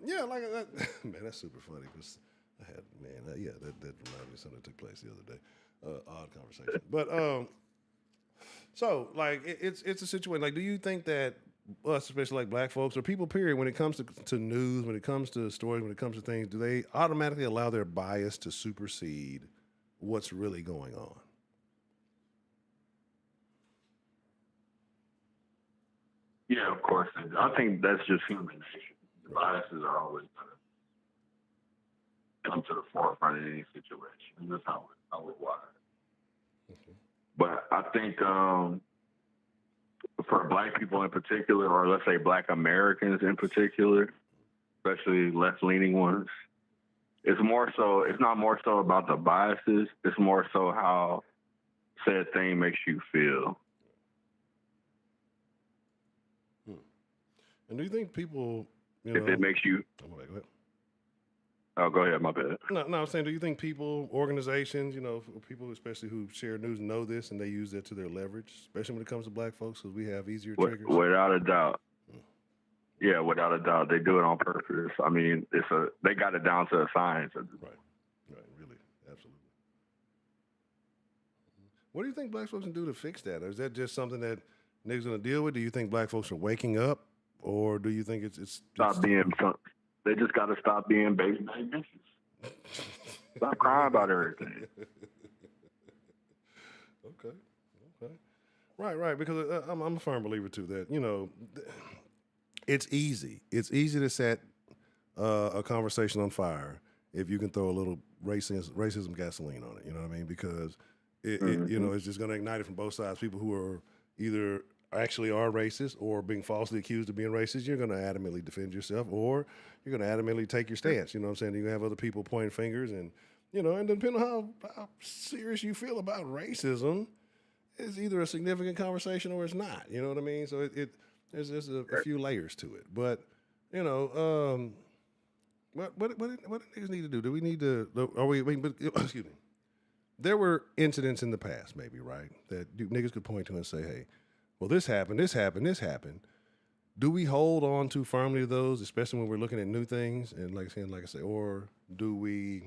yeah, like that. Man, that's super funny because I had that reminded me of something that took place the other day. Odd conversation, but so like it's a situation. Like, do you think that us, especially like Black folks or people, period, when it comes to news, when it comes to stories, when it comes to things, do they automatically allow their bias to supersede what's really going on? Yeah, of course. I think that's just human nature. The biases are always going to come to the forefront in any situation. And that's how we're wired. Okay. But I think for Black people in particular, or let's say Black Americans in particular, especially left-leaning ones, it's not more so about the biases. It's more so how said thing makes you feel. And do you think people, if it makes you... Go ahead. Oh, go ahead, my bad. No, I'm saying, do you think people, organizations, people especially who share news know this and they use that to their leverage, especially when it comes to Black folks, because we have easier triggers? Without a doubt. Yeah, without a doubt. They do it on purpose. I mean, they got it down to a science. Right, really, absolutely. What do you think Black folks can do to fix that? Or is that just something that niggas going to deal with? Do you think Black folks are waking up? Or do you think it's they just got to stop being baby bitches. Stop crying about everything. Okay. Right. Because I'm a firm believer too that it's easy. It's easy to set a conversation on fire if you can throw a little racism gasoline on it. You know what I mean? Because it's just going to ignite it from both sides. People who are either actually are racist or being falsely accused of being racist, you're going to adamantly defend yourself, or you're going to adamantly take your stance. You know what I'm saying? You have other people pointing fingers, and and depending on how serious you feel about racism, it's either a significant conversation or it's not. You know what I mean? So there's just a few layers to it. But what do niggas need to do? Do we need to? Excuse me. There were incidents in the past, maybe, right, that niggas could point to and say, hey, well, this happened, this happened, this happened. Do we hold on too firmly to those, especially when we're looking at new things? And like I say, or are we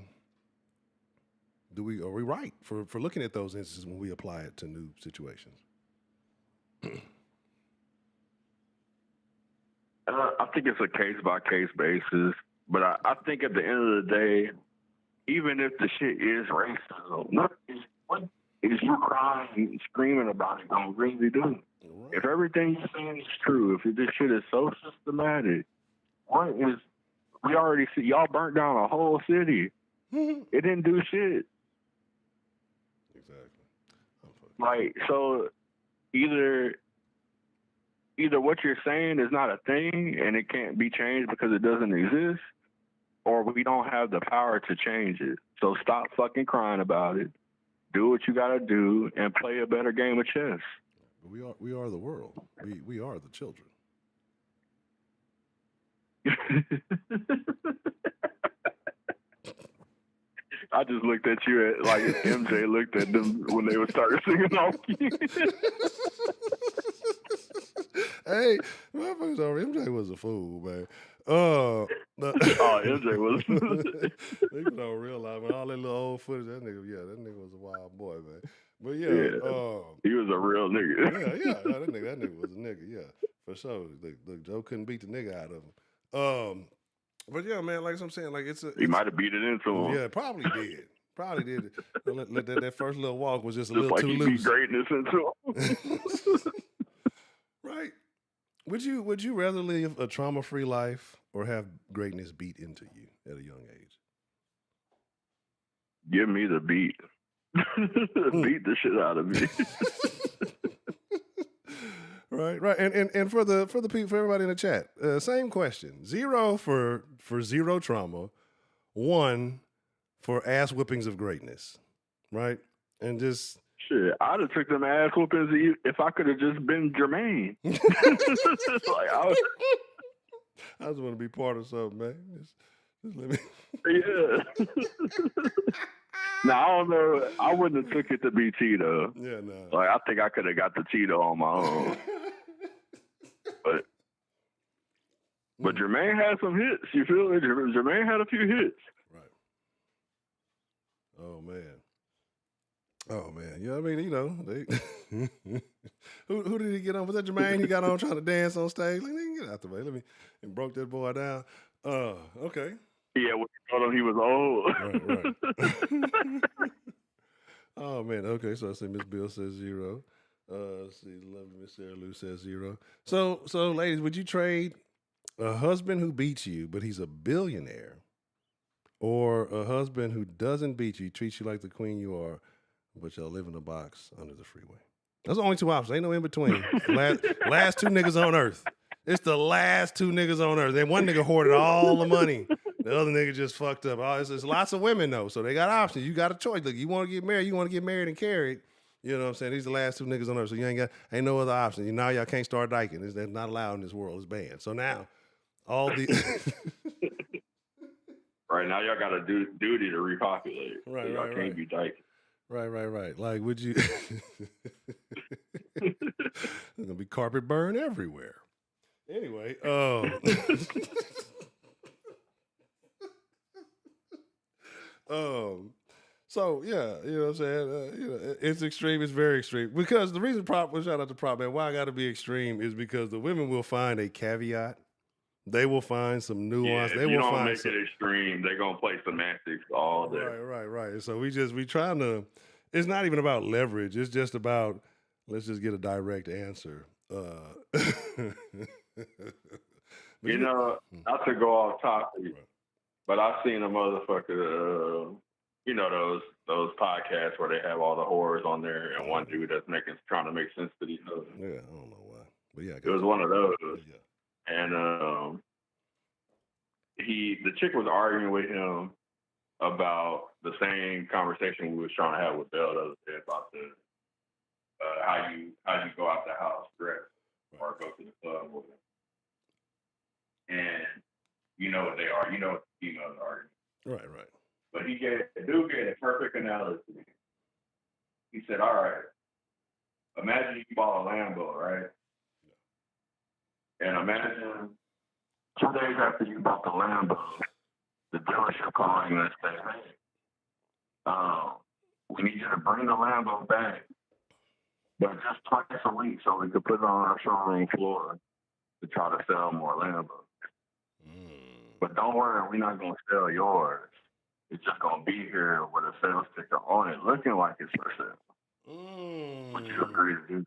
right for looking at those instances when we apply it to new situations? I think it's a case by case basis, but I think at the end of the day, even if the shit is racism, what is you crying and screaming about it gonna really do? Right. If everything you're saying is true, if this shit is so systematic, we already see y'all burnt down a whole city. It didn't do shit. Exactly. Like, so either what you're saying is not a thing and it can't be changed because it doesn't exist, or we don't have the power to change it. So stop fucking crying about it. Do what you gotta do and play a better game of chess. We are the world. We are the children. I just looked at you like MJ looked at them when they would start singing off key. Hey, motherfuckers over MJ was a fool, man. MJ was. People don't realize, man, all that little old footage, that nigga was a wild boy, man. But he was a real nigga. that nigga was a nigga, yeah, for sure. Look, Joe couldn't beat the nigga out of him. But yeah, man, like I'm saying, like he might have beat it into him. Yeah, probably did. That first little walk was just a little too loose. Beat greatness into him. Right. Would you rather live a trauma-free life or have greatness beat into you at a young age? Give me the beat. Beat the shit out of me. Right. And for the people, for everybody in the chat, same question. 0 for zero trauma, 1 for ass whippings of greatness. Right? And just shit, I'd have took them ass whoopings if I could have just been Jermaine. I just want to be part of something, man. Just let me. Yeah. Now, I don't know. I wouldn't have took it to be Tito. Yeah, no. Like, I think I could have got the Tito on my own. But Jermaine had some hits. You feel it? Jermaine had a few hits. Right. Oh, man. You know what I mean? They who did he get on? Was that Jermaine he got on trying to dance on stage? Like, nigga, get out the way. And broke that boy down. Okay. Yeah, when he told him he was old. Right. Oh, man. Okay, so I see Miss Bill says 0. See, lovely Miss Sarah Lou says 0. So, ladies, would you trade a husband who beats you, but he's a billionaire, or a husband who doesn't beat you, treats you like the queen you are, but y'all live in a box under the freeway? That's the only two options. Ain't no in between. last two niggas on earth. It's the last two niggas on earth. Then one nigga hoarded all the money. The other nigga just fucked up. There's lots of women though, so they got options. You got a choice. Look, you want to get married and carried. You know what I'm saying? These are the last two niggas on earth, so you ain't no other option. Now y'all can't start dyking. That's not allowed in this world. It's banned. So now, all the right now y'all got a duty to repopulate. Right, so y'all can't be dyking. Right. Like, would you? There's gonna be carpet burn everywhere. Anyway, so yeah, you know what I'm saying? It's extreme. It's very extreme. Because the reason shout out to Prop, man, why I got to be extreme is because the women will find a caveat. They will find some nuance. Yeah, if you don't make it extreme, they're gonna play semantics all day. Right. So we trying to. It's not even about leverage. It's just about let's just get a direct answer. Not to go off topic, but I've seen a motherfucker. Those podcasts where they have all the horrors on there, and one dude that's trying to make sense to these others. Yeah, I don't know why, but yeah, it was one of those. Yeah. And the chick was arguing with him, about the same conversation we was trying to have with Bell the other day about the how you go out the house dressed or go to the club with them. And you know what they are. You know what the females are. Right. But the dude gave a perfect analogy. He said, all right, imagine you bought a Lambo, right? And imagine 2 days after you bought the Lambo, the dealership calling you and say, hey, we need you to bring the Lambo back, but just twice a week so we could put it on our showroom floor to try to sell more Lambos. But don't worry, we're not going to sell yours. It's just going to be here with a sales sticker on it, looking like it's for sale. Would you agree to do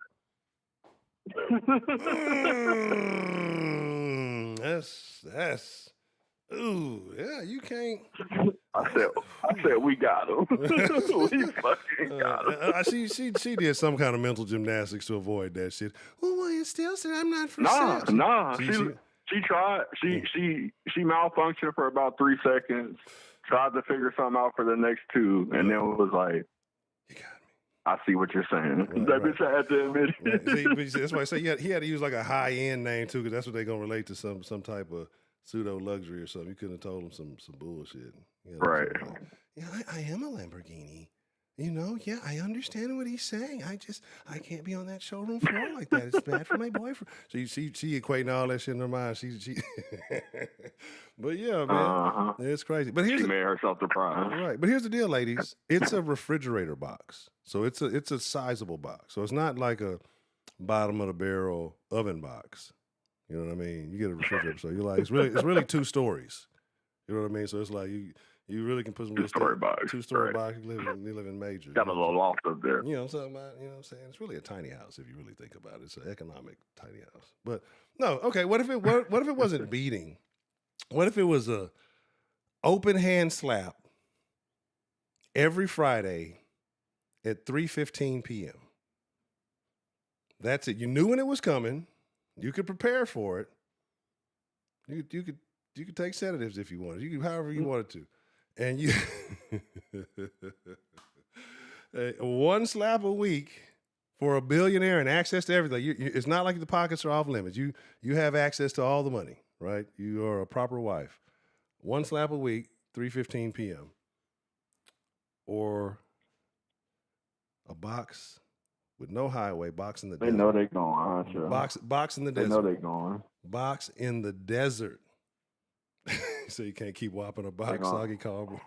that? That's. Ooh, yeah, you can't. I said we got him. We fucking got him. She did some kind of mental gymnastics to avoid that shit. Well, you still said I'm not for sale. Nah. She tried. She malfunctioned for about 3 seconds. Tried to figure something out for the next 2, and then was like, "You got me. I see what you're saying." That bitch had to admit it. Right. See, that's why I say he had to use like a high end name too, because that's what they're gonna relate to some type of pseudo luxury or something. You couldn't have told him some bullshit. You know, right. Like, yeah, I am a Lamborghini. You know, yeah, I understand what he's saying. I can't be on that showroom floor like that. It's bad for my boyfriend. So she equating all that shit in her mind. She But yeah, man, it's crazy. But she made herself the prize. Right. But here's the deal, ladies. It's a refrigerator box. So it's a sizable box. So it's not like a bottom of the barrel oven box. You know what I mean? You get a refrigerator. So you're like, it's really 2 stories. You know what I mean? So it's like you really can put some 2-story box. 2-story box. You live in major. Got a little loft up there. You know what I'm talking about? You know what I'm saying? It's really a tiny house if you really think about it. It's an economic tiny house. But no, okay. What if it wasn't beating? What if it was a open hand slap every Friday at 3:15 p.m.? That's it. You knew when it was coming. You could prepare for it. You could take sedatives if you wanted. You could however you wanted to. And you one slap a week for a billionaire and access to everything. It's not like the pockets are off limits. You have access to all the money, right? You are a proper wife. One slap a week, 3:15 p.m. Or a box with no highway, box in the desert. They know they going, huh? Box in the desert. They know they going. Box in the desert. So you can't keep whopping a box, soggy cardboard.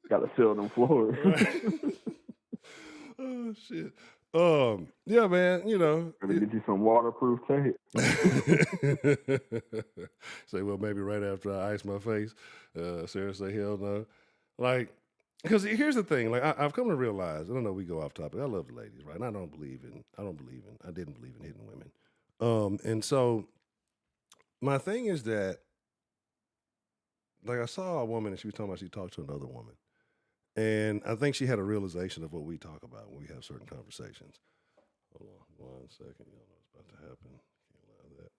Got to seal them floors. Right. Oh shit. Yeah, man. You know, gonna get you some waterproof tape. Say, well, maybe right after I ice my face. Sarah say, hell no. Like, because here's the thing. Like, I've come to realize. I don't know. We go off topic. I love the ladies, right? And I didn't believe in hitting women. And so my thing is that, like, I saw a woman and she was talking about she talked to another woman. And I think she had a realization of what we talk about when we have certain conversations. Hold on 1 second. You don't know what's about to happen. Can't allow that.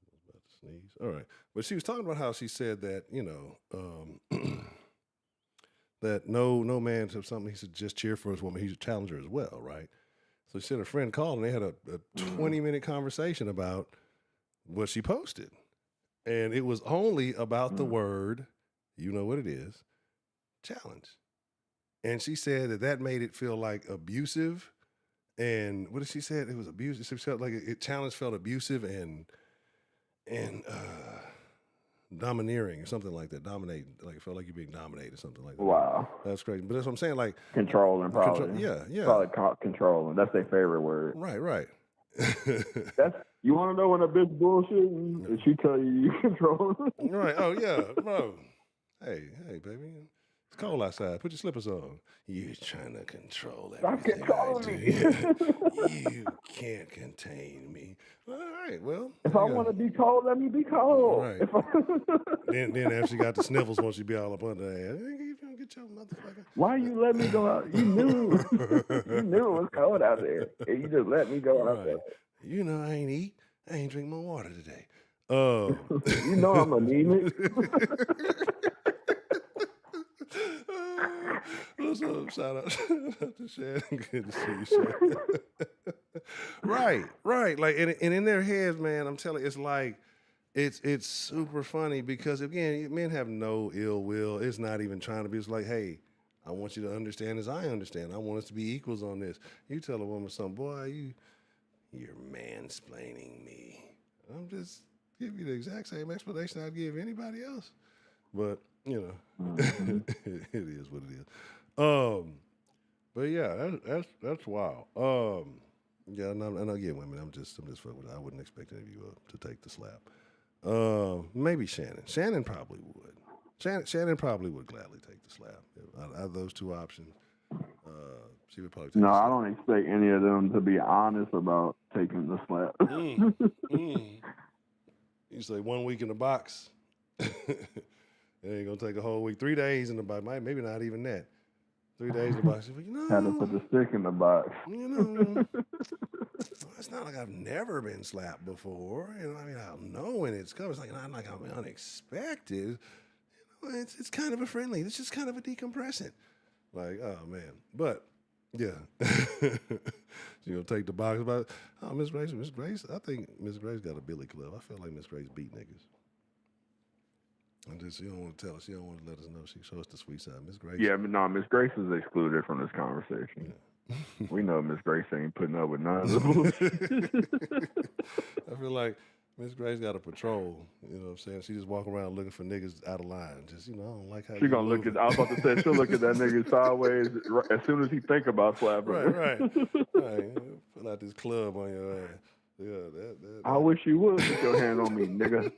I was about to sneeze. All right. But she was talking about how she said that, you know, that no man to something he should just cheer for his woman. He should challenge her as well, right? So she said a friend called and they had a 20-minute conversation about what she posted. And it was only about the word, you know what it is, challenge. And she said that made it feel like abusive. And what did she say? It was abusive. She felt like challenge felt abusive and domineering or something like that. Dominating, like it felt like you're being dominated or something like that. Wow. That's crazy. But that's what I'm saying. Like controlling, probably. Yeah. Probably controlling. That's their favorite word. Right. You want to know when a bitch bullshitting? And she tell you controlling. Right. Oh yeah, bro. Hey, baby. It's cold outside. Put your slippers on. You're trying to control everything. Stop controlling me. You can't contain me. All right, well. If I want to be cold, let me be cold. Right. Then after she got the sniffles, won't she be all up under her ass? Get your motherfucker. Why you let me go out? You knew it was cold out there. And you just let me go out there. You know, I ain't eat. I ain't drink my water today. You know I'm anemic. What's up? Shout out to Shannon. Good to see you, Shannon. Right. Like, and in their heads, man, I'm telling you, it's like, it's super funny because, again, men have no ill will. It's not even trying to be. It's like, hey, I want you to understand as I understand. I want us to be equals on this. You tell a woman something, boy, you're mansplaining me. I'm just giving you the exact same explanation I'd give anybody else. But, you know, it is what it is. But yeah, that's wild. Yeah, and again, women, I'm just fucking with it. I wouldn't expect any of you to take the slap. Maybe Shannon. Shannon probably would. Shannon probably would gladly take the slap. Out of those two options, she would probably take the slap. I don't expect any of them to be honest about taking the slap. You say 1 week in the box. It ain't gonna take a whole week. 3 days in the box. Maybe not even that. 3 days in the box. Had to put the stick in the box. It's not like I've never been slapped before. I mean, I'll know when it's coming. It's like not like I'm unexpected. It's kind of a friendly. It's just kind of a decompressant. Like, oh man. But yeah. She gonna take the box about Miss Grace. I think Miss Grace got a billy club. I feel like Miss Grace beat niggas. She don't want to tell us. She don't want to let us know. She show us the sweet side. Miss Grace. Yeah, but no, Miss Grace is excluded from this conversation. Yeah. We know Miss Grace ain't putting up with none of the I feel like Miss Grace got a patrol. You know what I'm saying? She just walk around looking for niggas out of line. Just, I don't like how she gonna look at. I was about to say she'll look at that nigga sideways as soon as he think about slapping. Right. Pull out this club on your ass. Yeah, that. I wish you would put your hand on me, nigga.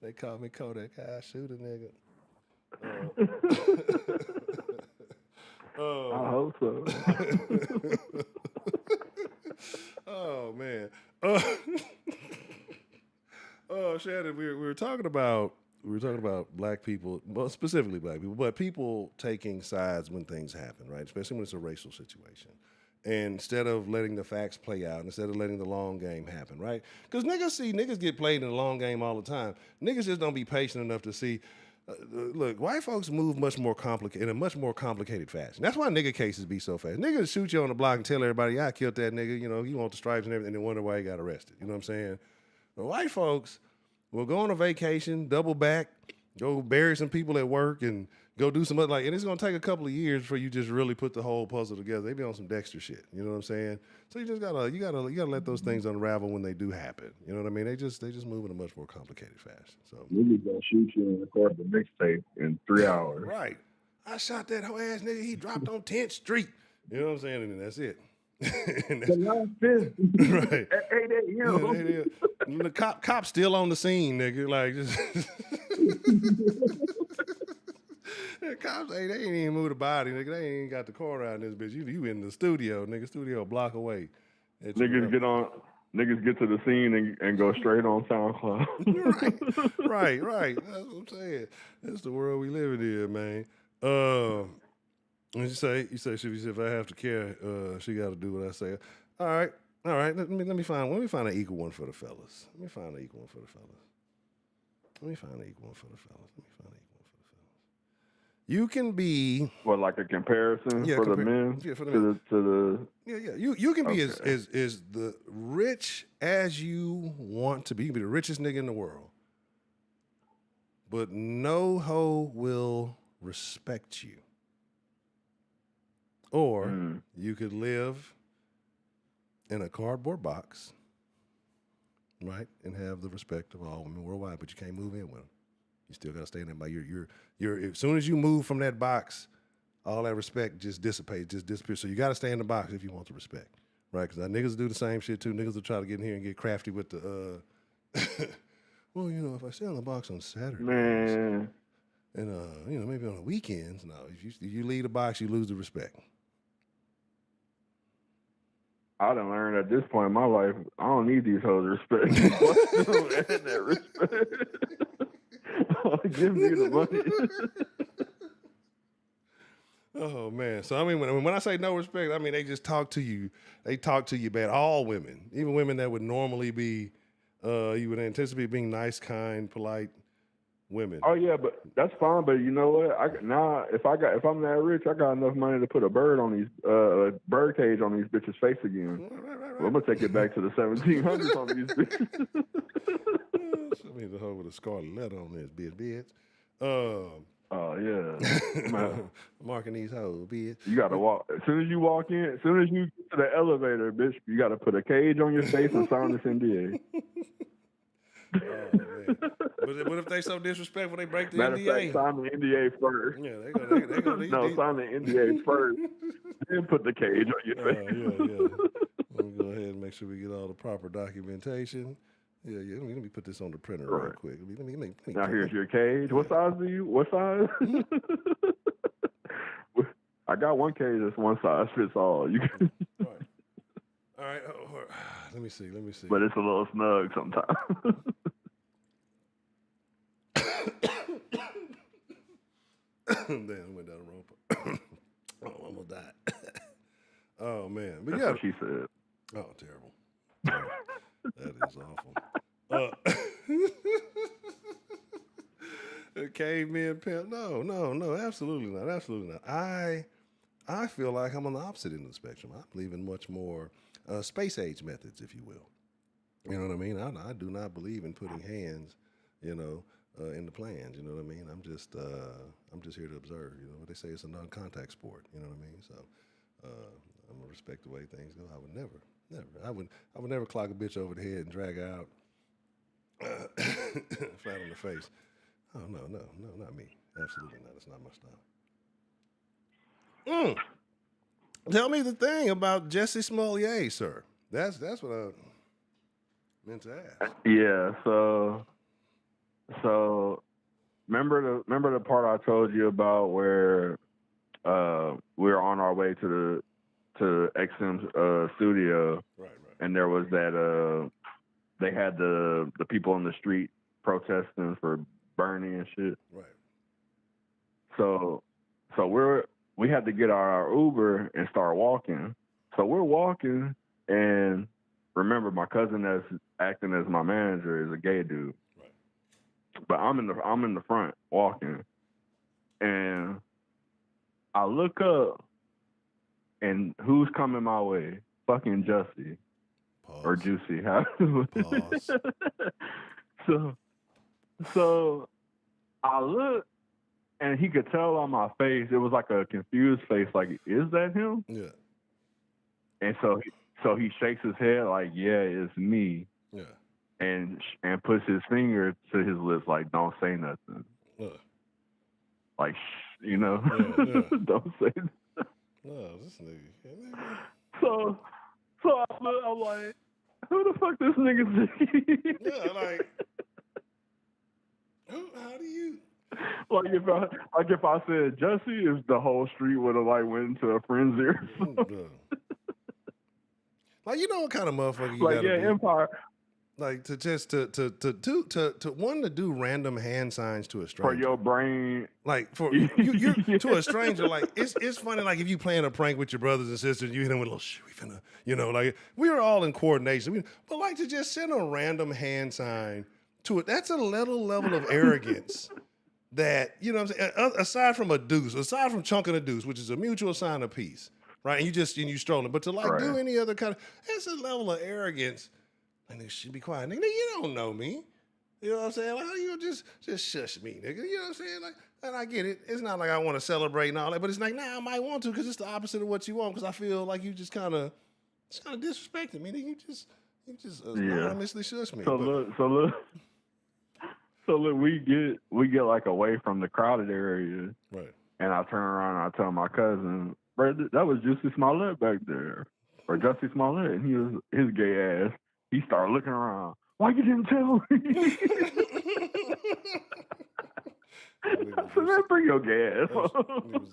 They call me Kodak. I shoot a nigga. I hope so. Oh man. Shannon, we were talking about black people, well, specifically black people, but people taking sides when things happen, right? Especially when it's a racial situation. And instead of letting the facts play out, instead of letting the long game happen, right? Because niggas get played in the long game all the time. Niggas just don't be patient enough to see. Look, white folks move in a much more complicated fashion. That's why nigga cases be so fast. Niggas shoot you on the block and tell everybody, I killed that nigga. You want the stripes and everything, and then wonder why he got arrested. You know what I'm saying? But white folks will go on a vacation, double back, go bury some people at work, and go do some other, and it's gonna take a couple of years before you just really put the whole puzzle together. They be on some Dexter shit, you know what I'm saying? So you just gotta let those things unravel when they do happen. You know what I mean? They just move in a much more complicated fashion. So niggas gonna shoot you and record the mixtape in 3 hours. Right. I shot that whole ass nigga. He dropped on 10th Street. You know what I'm saying? And that's it. The last fifth. Right. At 8 a.m. Yeah, the cop still on the scene, nigga. Like just. The cops, they ain't even moved the body, nigga. They ain't got the car around this bitch. You in the studio, nigga. Studio a block away. Niggas get to the scene and go straight on SoundCloud. Right. That's what I'm saying. That's the world we live in, man. You say, if I have to care, she got to do what I say. All right. Let me find an equal one for the fellas. Let me find an equal one for the fellas. You can be like a comparison for the men. Yeah, for the men. Men. To the You can be as the rich as you want to be. You can be the richest nigga in the world, but no hoe will respect you. Or you could live in a cardboard box, right, and have the respect of all women worldwide, but you can't move in with them. You still gotta stay in that box. You're as soon as you move from that box, all that respect just dissipates, just disappears. So you gotta stay in the box if you want the respect, right? Because niggas do the same shit too. Niggas will try to get in here and get crafty with the. Well, if I stay in the box on Saturday, man, and maybe on the weekends, no. If you leave the box, you lose the respect. I done learned at this point in my life, I don't need these hoes respect. That respect. Give me the money. Oh man. So I mean, when I say no respect, I mean they just talk to you. They talk to you bad. All women, even women that would normally be, you would anticipate being nice, kind, polite women. Oh yeah, but that's fine. But you know what? If I'm that rich, I got enough money to put a bird cage on these bitches' face again. Right. Well, I'm gonna take it back to the 1700s on these bitches. I mean, the hoe with a scarlet letter on this bitch. Oh yeah, man. Marking these hoes, bitch. You gotta walk. As soon as you walk in, as soon as you get to the elevator, bitch, you gotta put a cage on your face and sign this NDA. Oh man! But if they so disrespectful, they break the Matter NDA. of fact, sign the NDA first. Yeah, they go. No, sign the NDA first, then put the cage on your face. Yeah. Let me go ahead and make sure we get all the proper documentation. Yeah. Let me put this on the printer real quick. Let me now here's your cage. What size do you? What size? I got one cage that's one size fits all. You can. All right. Let me see. But it's a little snug sometimes. Damn, went down the rope. Oh, I almost died. Oh man, but That's yeah, what she said. Oh, terrible. That is awful. A caveman pimp? No, absolutely not. I feel like I'm on the opposite end of the spectrum. I believe in much more space age methods, if you will. You know what I mean? I do not believe in putting hands, in the plans. You know what I mean? I'm just here to observe. You know what they say? It's a non-contact sport. You know what I mean? So I'm gonna respect the way things go. I would never. I would never clock a bitch over the head and drag her out flat on the face. Oh no, not me. Absolutely not. It's not my style. Tell me the thing about Jesse Smollett, sir. That's what I meant to ask. Yeah. So remember the part I told you about where we were on our way to XM's studio, Right. And there was that they had the people on the street protesting for Bernie and shit. Right. So we had to get our Uber and start walking. So we're walking, and remember, my cousin that's acting as my manager is a gay dude. Right. But I'm in the front walking, and I look up, and who's coming my way? Fucking Jussie. Pause. Or Juicy. Pause. So I look, and he could tell on my face, it was like a confused face, like, is that him? Yeah. And so he shakes his head like, yeah, it's me. Yeah. And puts his finger to his lips like, don't say nothing. Like, Yeah. don't say nothing. Oh, this nigga. So I'm like, who the fuck this nigga is? Yeah, like, how do you? Like if I said Jesse, if the whole street would have like went into a frenzy or something. Like, you know what kind of motherfucker you like, gotta yeah, be? Empire. Like to just to do random hand signs to a stranger For your brain, like for you to a stranger. Like it's funny. Like if you playing a prank with your brothers and sisters, you hit them with a little shit. We finna, like we were all in coordination. But like to just send a random hand sign to it. That's a little level of arrogance. That what I'm saying. Aside from chunking a deuce, which is a mutual sign of peace, right? And you strolling, but to do any other kind of, it's a level of arrogance. And they should be quiet. Nigga, you don't know me. You know what I'm saying? Like, how you just shush me, nigga? You know what I'm saying? Like, and I get it. It's not like I want to celebrate and all that, but it's like, I might want to because it's the opposite of what you want. Because I feel like you just kind of disrespecting me. Nigga, you just anonymously shush me. So look, we get like away from the crowded area, right? And I turn around and I tell my cousin, bro, that was Jussie Smollett back there, or Jussie Smollett, and he was his gay ass. He started looking around. Why you didn't tell me? I said, man, bring your gay ass home.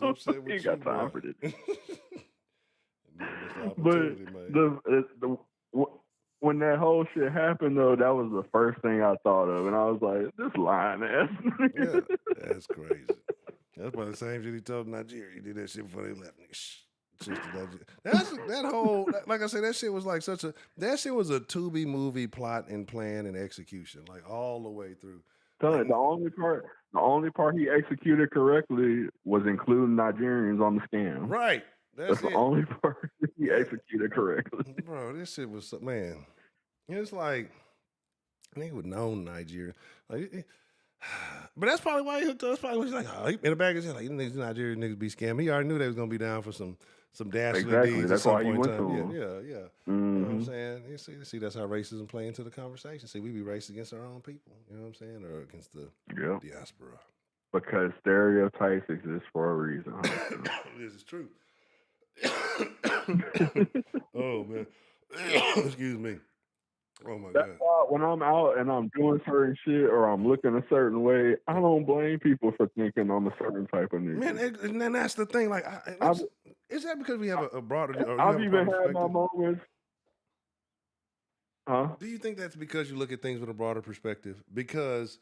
He ain't got time for this. But when that whole shit happened, though, that was the first thing I thought of. And I was like, this lying ass. Yeah, that's crazy. That's probably the same shit he told Nigeria. He did that shit before they left. Nigga, shh. That whole, like I said, that shit was like that shit was a Tubi movie plot and plan and execution, like all the way through. The only part he executed correctly was including Nigerians on the scam. Right. That's the only part he executed correctly. Bro, this shit was, man. It's like, nigga would know Nigeria. Like, but that's probably why he hooked up. That's probably why he's like, oh, in the back of his head, like, these Nigerian niggas be scamming. He already knew they was going to be down for some dastardly deeds. That's why he went to him. him. Yeah. Mm-hmm. You know what I'm saying? You see, that's how racism play into the conversation. See, we be racist against our own people. You know what I'm saying? Or against the diaspora. Because stereotypes exist for a reason. This is true. Oh, man. Excuse me. Oh, my God. That's why when I'm out and I'm doing certain shit or I'm looking a certain way, I don't blame people for thinking I'm a certain type of nigga. Man, and that's the thing. Like, is that because we have a broader... I've even had my moments... Huh? Do you think that's because you look at things with a broader perspective? Because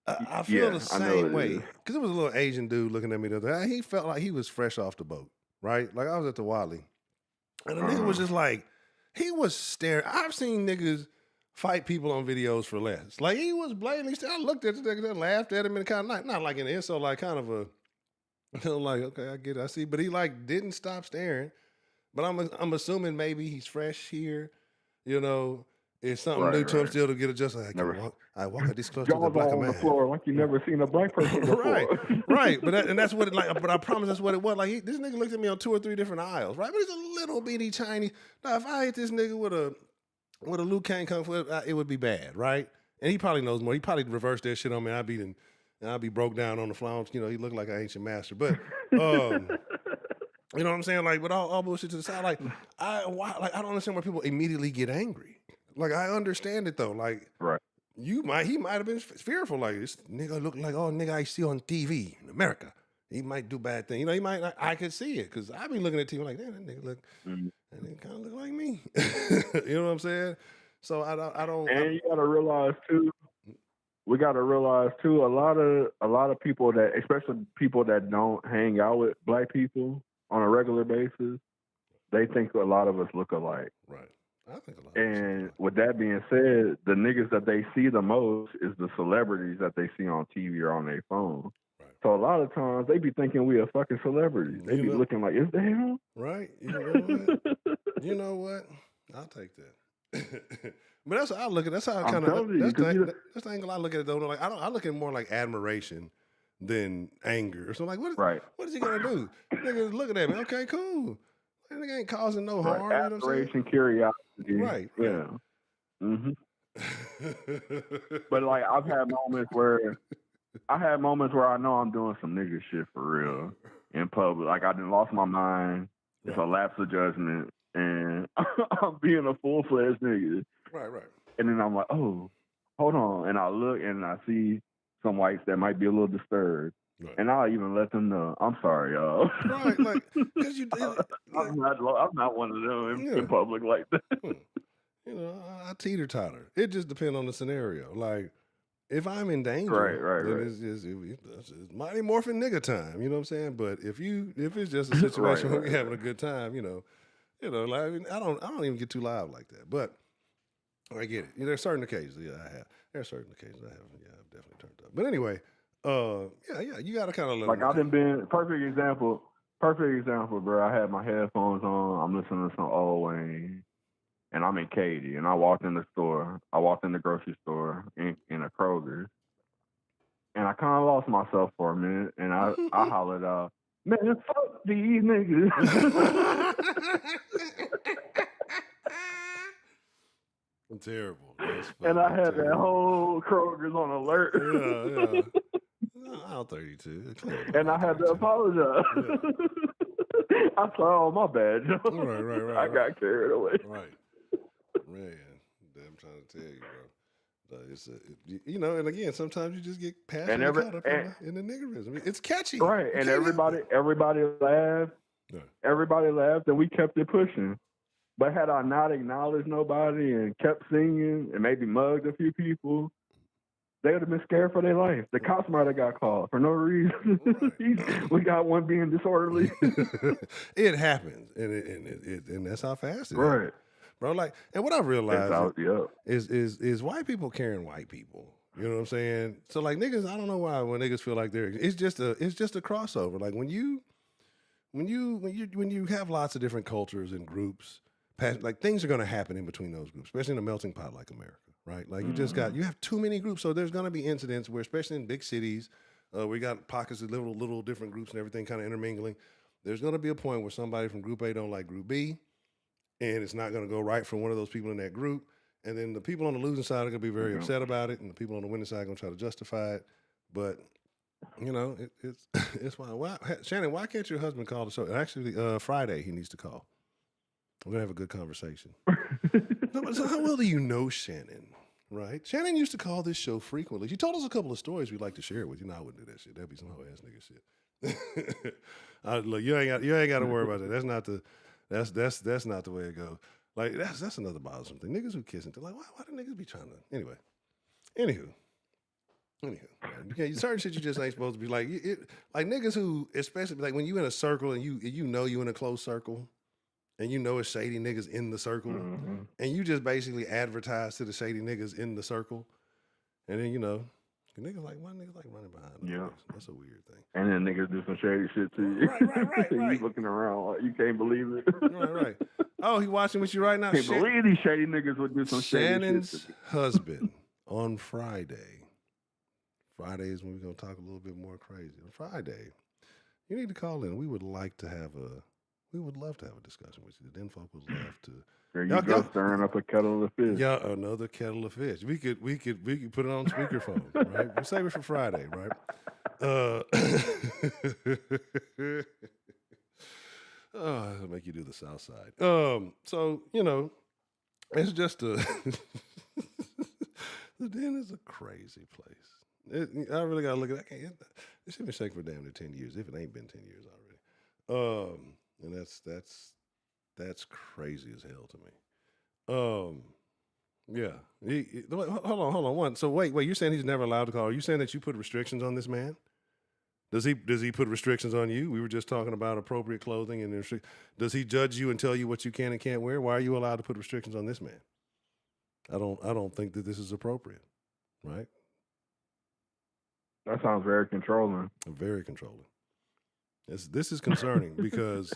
I feel the same way. Because it was a little Asian dude looking at me the other day. He felt like he was fresh off the boat, right? Like I was at the Wally. And the nigga was just like, he was staring. I've seen niggas fight people on videos for less. Like he was blatantly staring. I looked at the nigga and laughed at him and kind of not like an insult, like kind of a, like, okay, I get it, I see. But he like didn't stop staring. But I'm assuming maybe he's fresh here. You know, it's something new to him still to get adjusted. I walk at this close to the black man. On the floor like you never seen a black person before. Right. But that's what it like. But I promise that's what it was. Like this nigga looked at me on 2 or 3 different aisles, right? But he's a little bitty Chinese. Now if I hit this nigga with a Liu Kang kung fu, it would be bad, right? And he probably knows more. He probably reversed that shit on me. I'd be broke down on the floor. You know, he looked like an ancient master. But you know what I'm saying? Like, with all bullshit to the side, like I don't understand why people immediately get angry. Like, I understand it though. Like, right. He might have been fearful. Like, this nigga look like nigga I see on TV in America. He might do bad things. You know, he might. I could see it because I be looking at TV like, damn, that nigga look, that nigga kind of look like me. You know what I'm saying? So I don't. And you gotta realize too. We gotta realize too. A lot of people that, especially people that don't hang out with black people on a regular basis, they think a lot of us look alike. Right. I think a lot. And with that being said, the niggas that they see the most is the celebrities that they see on TV or on their phone. Right. So a lot of times they be thinking we a fucking celebrity. They be looking like, is that him? Right. You know what? You know what? I'll take that. But that's how I look at it. That's how I kind of. That's the angle I look at it though. Like I look at it more like admiration than anger. So like, what is he gonna do? Niggas looking at me. Okay, cool. That nigga ain't causing no harm. Right. Admiration, curiosity. Right. Yeah. Mm-hmm. But like, I've had moments where I know I'm doing some nigga shit for real in public. Like I done lost my mind. It's a lapse of judgment, and I'm being a full-fledged nigga. Right. And then I'm like, oh, hold on, and I look and I see some whites that might be a little disturbed. Right. And I'll even let them know, I'm sorry, y'all. Right, like, because I'm not one of them in public like that. You know, I teeter-totter. It just depends on the scenario. Like, if I'm in danger, right. It's Mighty Morphin nigga time. You know what I'm saying? But if it's just a situation where we're having a good time, you know, like I don't even get too loud like that. But I get it. You know, there's certain occasions, I have. There's certain occasions I have. Yeah, I've definitely turned up. But anyway. You gotta kind of look. Like I done been perfect example, bro. I had my headphones on. I'm listening to some old Wayne, and I'm in Katy. And I walked in the grocery store in a Kroger, and I kind of lost myself for a minute. And I hollered out, "Man, fuck these niggas!" I'm terrible. And I had that whole Kroger's on alert. Yeah. I'll 32. And I had to apologize. Yeah. I said, oh, my bad, Joe. Right. I got carried away. Right. Man, I'm trying to tell you, bro. It's and again, sometimes you just get passionate caught up in the niggerism. It's catchy. Right, and everybody laughed. Yeah. Everybody laughed, and we kept it pushing. But had I not acknowledged nobody and kept singing and maybe mugged a few people, They would have been scared for their life. The cops might have got called for no reason. Right. We got one being disorderly. It happens, and that's how fast it Right. happens. Bro, like, and what I've realized Yeah. is white people carrying white people. You know what I'm saying? So like niggas, I don't know why when niggas feel like it's just a crossover. Like when you have lots of different cultures and groups, like things are going to happen in between those groups, especially in a melting pot like America, right? Like you have too many groups, so there's going to be incidents where, especially in big cities, we got pockets of little different groups and everything kind of intermingling. There's going to be a point where somebody from Group A don't like Group B, and it's not going to go right for one of those people in that group. And then the people on the losing side are going to be very upset about it, and the people on the winning side are going to try to justify it. But you know, it's fine. Shannon, why can't your husband call the show? Actually, Friday he needs to call. We're gonna have a good conversation. So how well do you know Shannon? Right? Shannon used to call this show frequently. She told us a couple of stories we'd like to share with you. No, I wouldn't do that shit. That'd be some hoe ass nigga shit. Look, you ain't got to worry about that. That's not the way it goes. Like that's another bothersome thing. Niggas who kiss and like, why do niggas be trying to? Anyway, anywho, certain shit you just ain't supposed to be like. Like niggas who, especially like when you in a circle and you know you in a close circle, and you know it's shady niggas in the circle, and you just basically advertise to the shady niggas in the circle, and then niggas like, why niggas like running behind them? Yeah, that's a weird thing. And then niggas do some shady shit to you. Right. You looking around like you can't believe it. Right. Oh, he watching with you right now. Can't believe these shady niggas would do some Shannon's shady shit. husband on Friday. Friday is when we're gonna talk a little bit more crazy. On Friday, you need to call in. We would love to have a discussion with you. The Den folk would love to. There you go, stirring up a kettle of fish. Yeah, another kettle of fish. We could put it on speakerphone, right? We'll save it for Friday, right? I'll make you do the South Side. So it's just the Den is a crazy place. I really gotta look at that. It's been shaking for damn near 10 years, if it ain't been 10 years already. And that's crazy as hell to me. Yeah. Hold on. One. So wait. You're saying he's never allowed to call? Are you saying that you put restrictions on this man? Does he put restrictions on you? We were just talking about appropriate clothing and does he judge you and tell you what you can and can't wear? Why are you allowed to put restrictions on this man? I don't think that this is appropriate, right? That sounds very controlling. Very controlling. This is concerning because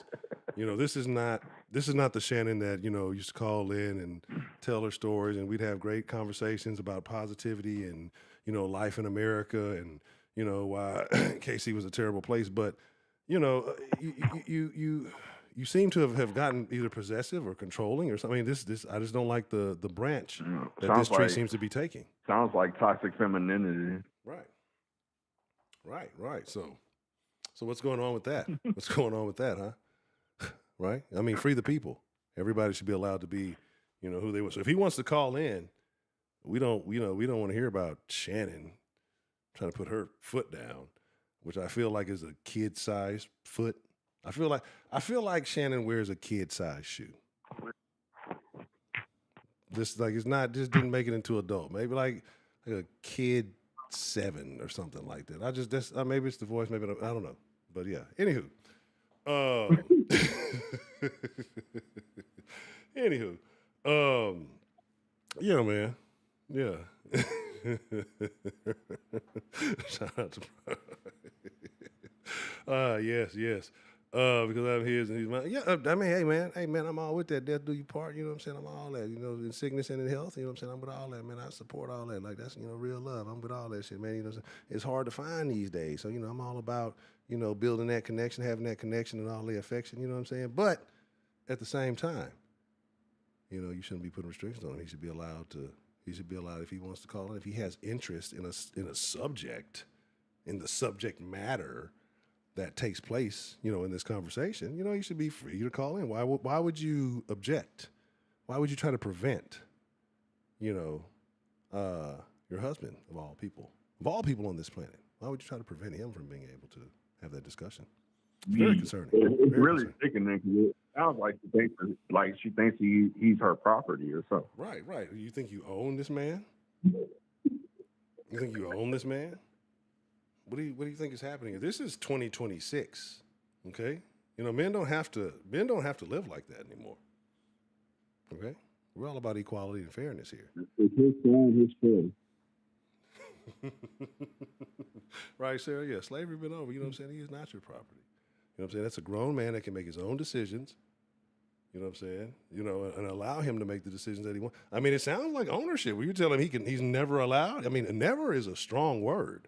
this is not the Shannon that used to call in and tell her stories, and we'd have great conversations about positivity and life in America and why KC was a terrible place. But you seem to have gotten either possessive or controlling or something. I mean, this I just don't like the branch that this tree seems to be taking. Sounds like toxic femininity. Right. So what's going on with that? What's going on with that, huh? Right? I mean, free the people. Everybody should be allowed to be, who they want. So if he wants to call in, we don't want to hear about Shannon trying to put her foot down, which I feel like is a kid-sized foot. I feel like Shannon wears a kid-sized shoe. Just didn't make it into adult. Maybe like a kid 7 or something like that. Maybe it's the voice, maybe I don't know. But yeah. Anywho. Yeah, man. Yeah. Shout out to yes. Because I'm his and he's mine. Yeah, I mean, hey man, I'm all with that. Death do you part, you know what I'm saying? I'm all that, in sickness and in health, you know what I'm saying? I'm with all that, man. I support all that. Like that's, real love. I'm with all that shit, man. It's hard to find these days. So, I'm all about, building that connection, having that connection and all the affection, you know what I'm saying? But at the same time, you shouldn't be putting restrictions on him. He should be allowed if he wants to call in, if he has interest in a subject, in the subject matter that takes place, in this conversation, you should be free to call in. Why would you object? Why would you try to prevent, your husband of all people on this planet? Why would you try to prevent him from being able to have that discussion? It's very concerning. It's really sickening because it sounds like she thinks he's her property or something. Right. You think you own this man? You think you own this man? What do you think is happening? This is 2026. Okay? You know, men don't have to live like that anymore. Okay? We're all about equality and fairness here. It's his time, his choice. Right, Sarah? Yeah, slavery been over. You know what I'm saying? He is not your property. You know what I'm saying? That's a grown man that can make his own decisions. You know what I'm saying? You know, and allow him to make the decisions that he wants. I mean, it sounds like ownership. When you tell him he's never allowed. I mean, never is a strong word,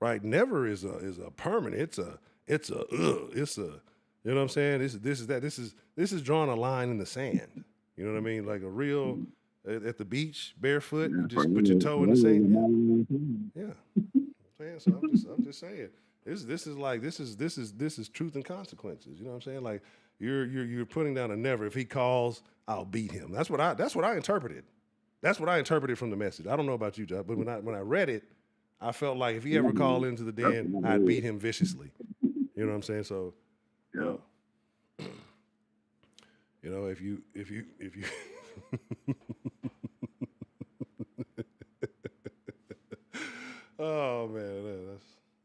right? Never is a permanent. It's a you know what I'm saying? This is drawing a line in the sand. You know what I mean? Like a real at the beach, barefoot, you just put your toe in the sand. Yeah. So I'm just saying. This is truth and consequences. You know what I'm saying? Like you're putting down a never. If he calls, I'll beat him. That's what I interpreted. That's what I interpreted from the message. I don't know about you, Josh, but when I read it, I felt like if he ever called into the den, I'd beat him viciously. You know what I'm saying? So, Yeah. you know, if you oh man,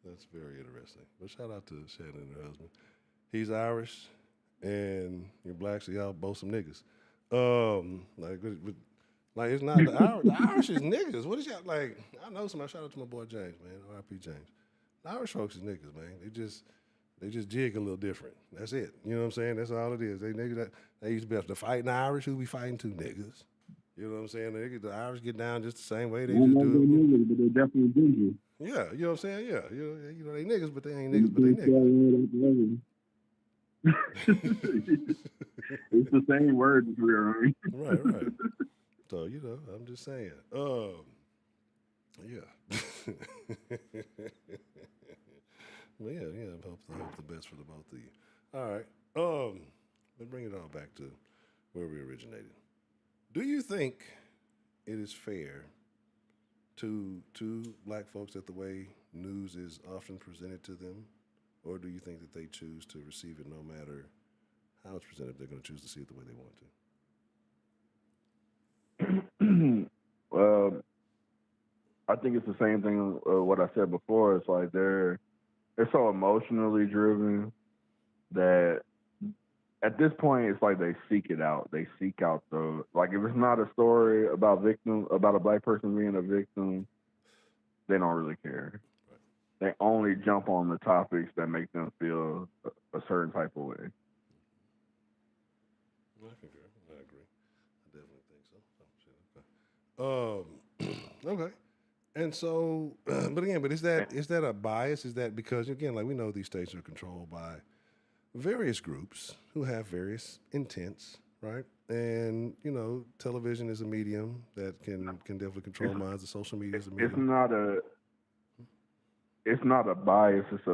that's very interesting. But shout out to Shannon and her husband. He's Irish, and you're black, so y'all both some niggas. Like it's not the Irish is niggas. What is y'all like? I know somebody. Shout out to my boy James, man. R.I.P. James. The Irish folks is niggas, man. They just jig a little different. That's it. You know what I'm saying? That's all it is. They niggas that they used to be able to fight in the Irish. Who be fighting two niggas? You know what I'm saying? The Irish get down just the same way they just do. Niggas, but they definitely ginger. Yeah, you know what I'm saying? Yeah, you know they niggas, but they ain't niggas, but they niggas. It's the same word as we are. Right. So you know, I'm just saying. Yeah. Well, yeah. I hope the best for the both of you. All right. Let's bring it all back to where we originated. Do you think it is fair to black folks that the way news is often presented to them, or do you think that they choose to receive it no matter how it's presented? They're going to choose to see it the way they want to. Well, I think it's the same thing. What I said before. It's like they're so emotionally driven that at this point it's like they seek it out. They seek out the like if it's not a story about a black person being a victim, they don't really care. Right. They only jump on the topics that make them feel a certain type of way. I concur. I agree. I definitely think so. Okay. And so, but is that a bias? Is that because again, like we know these states are controlled by various groups who have various intents, right? And you know, television is a medium that can definitely control minds. The social media is a medium. It's not a bias. It's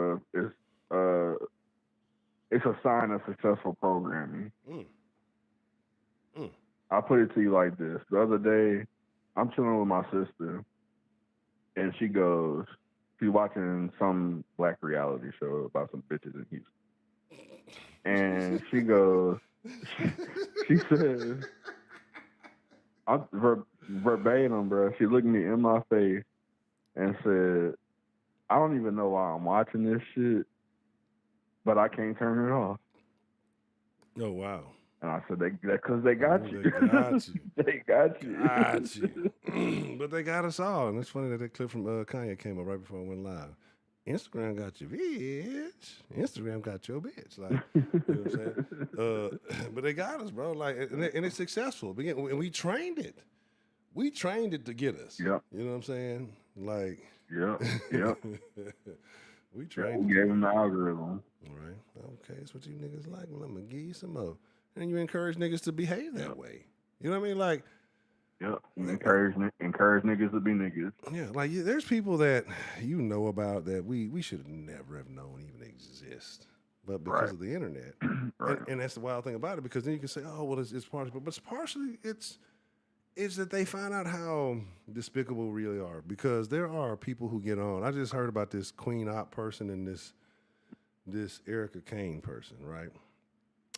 a sign of successful programming. I'll put it to you like this. The other day, I'm chilling with my sister, and she's watching some black reality show about some bitches in Houston. And she goes, she says, verbatim, bro, she looked me in my face and said, I don't even know why I'm watching this shit, but I can't turn it off. Oh, wow. And I said, because they got you. They got you. They got you. Got you. But they got us all. And it's funny that clip from Kanye came up right before I went live. Instagram got your bitch. Instagram got your bitch. Like, you know what I'm saying? But they got us, bro. Like, and it's successful. And we trained it. We trained it to get us. Yep. You know what I'm saying? Like. Yep. We trained. We gave them the algorithm. All right. Okay, that's what you niggas like. Well, I'm gonna give you some more. And you encourage niggas to behave that way. You know what I mean? Like. Yep. Encourage niggas to be niggas. Yeah, like there's people that you know about that we should never have known even exist, but because of the internet, Right. and that's the wild thing about it. Because then you can say, oh well, it's partially, but it's partially it's that they find out how despicable we really are. Because there are people who get on. I just heard about this Queen Op person and this Erica Kane person, right?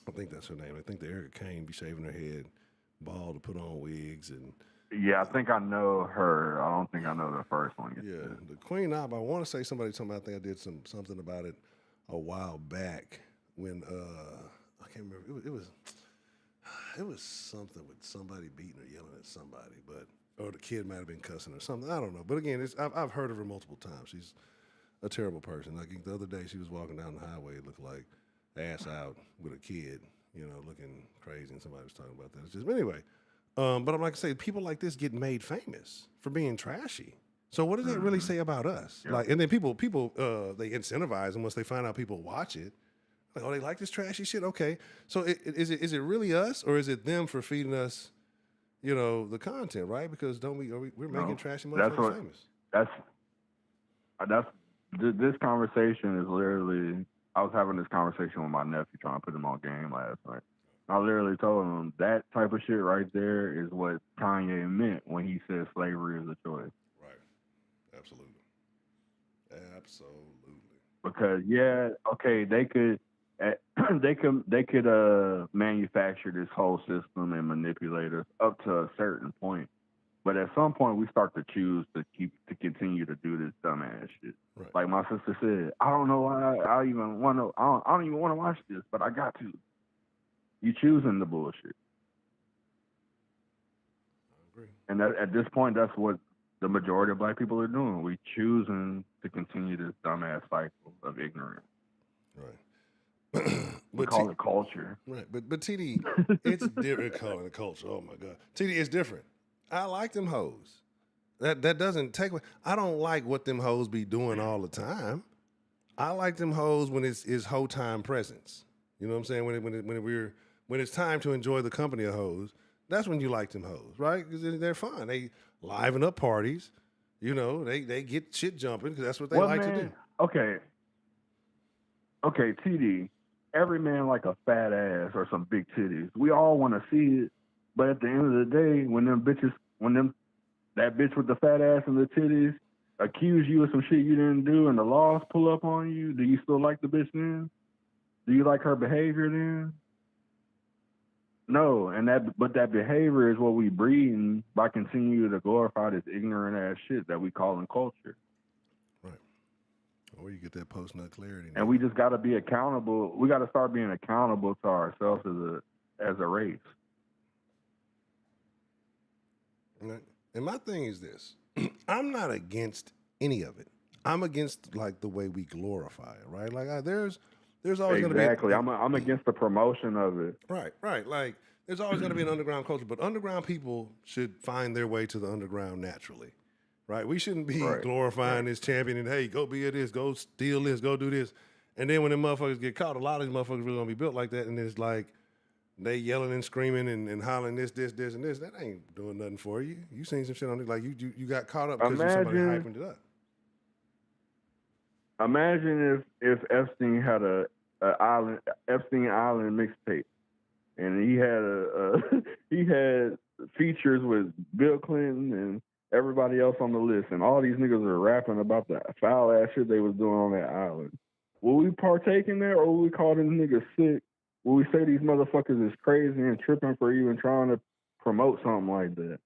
I think that's her name. I think the Erica Kane be shaving her head bald to put on wigs and Yeah, I think I know her. I don't think I know the first one. Yeah, the Queen Op. I want to say somebody told me. I think I did something about it a while back when I can't remember. It was something with somebody beating or yelling at somebody, or the kid might have been cussing or something. I don't know. But again, I've heard of her multiple times. She's a terrible person. Like the other day, she was walking down the highway, it looked like ass out with a kid, looking crazy, and somebody was talking about that. It's just anyway. But I'm like I say, people like this get made famous for being trashy. So what does that really say about us? Yep. Like, and then people, they incentivize them once they find out people watch it. Like, oh, they like this trashy shit. Okay, so is it really us, or is it them for feeding us, the content, right? Because we're making trashy motherfuckers famous. This conversation is literally. I was having this conversation with my nephew trying to put him on game last night. I literally told him that type of shit right there is what Kanye meant when he said slavery is a choice. Right. Absolutely. Because they could manufacture this whole system and manipulate us up to a certain point. But at some point we start to choose to continue to do this dumbass shit. Right. Like my sister said, I don't know why I don't even want to watch this, but I got to. You choosing the bullshit. I agree. And at this point, that's what the majority of black people are doing. We choosing to continue this dumbass cycle of ignorance. Right. We call it culture. Right. But TD, it's different. Calling it culture. Oh my God. TD, it's different. I like them hoes. That doesn't take away. I don't like what them hoes be doing all the time. I like them hoes when it's hoe time presence. You know what I'm saying? When it's time to enjoy the company of hoes, that's when you like them hoes, right? Because they're fun. They liven up parties. They get shit jumping because that's what they like to do. Okay, TD. Every man like a fat ass or some big titties. We all want to see it, but at the end of the day, when that bitch with the fat ass and the titties accuse you of some shit you didn't do, and the laws pull up on you, do you still like the bitch then? Do you like her behavior then? No, but that behavior is what we breeding by continuing to glorify this ignorant ass shit that we call in culture. Right. Or you get that post nut clarity. And we just got to be accountable. We got to start being accountable to ourselves as a race. Right. And my thing is this: I'm not against any of it. I'm against like the way we glorify it, right? Like there's always going to be exactly. I'm against the promotion of it. Right. Like there's always going to be an underground culture, but underground people should find their way to the underground naturally, right? We shouldn't be glorifying this champion and hey, go be this, go steal this, go do this, and then when the motherfuckers get caught, a lot of these motherfuckers really gonna be built like that, and it's like they yelling and screaming and hollering this, and this. That ain't doing nothing for you. You seen some shit on it, like you got caught up because somebody hyping it up. Imagine if Epstein had a Epstein Island mixtape, and he had features with Bill Clinton and everybody else on the list, and all these niggas are rapping about the foul ass shit they was doing on that island. Will we partake in that, or will we call them niggas sick? Will we say these motherfuckers is crazy and tripping for even trying to promote something like that?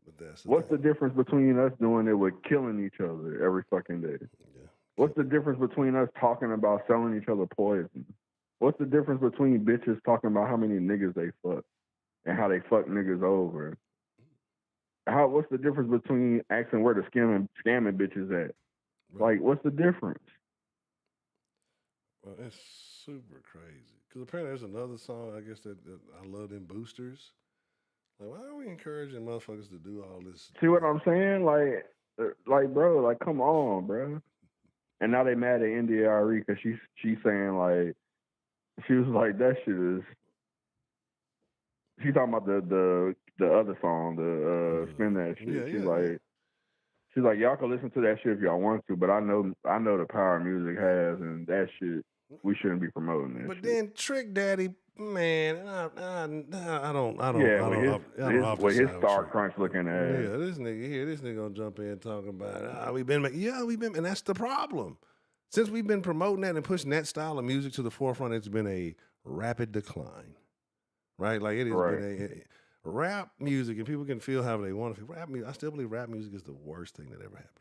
But what's the difference between us doing it with killing each other every fucking day? Yeah. What's the difference between us talking about selling each other poison? What's the difference between bitches talking about how many niggas they fuck and how they fuck niggas over? What's the difference between asking where the scamming bitches at? Right. Like, what's the difference? Well, it's super crazy. Because apparently there's another song, I guess, that I love them boosters. Like, why are we encouraging motherfuckers to do all this? See what I'm saying? Like, bro, like, come on, bro. And now they mad at NDRE because she's saying, like, she was like, that shit is. She's talking about the other song, the spin that shit. She's like, y'all can listen to that shit if y'all want to, but I know the power music has, and that shit we shouldn't be promoting that. But then Trick Daddy, man, I don't. With his Star Crunch looking at. Yeah, this nigga gonna jump in talking about we've been, and that's the problem. Since we've been promoting that and pushing that style of music to the forefront, it's been a rapid decline. Right, like it has been rap music, and people can feel however they want to feel. Rap music, I still believe rap music is the worst thing that ever happened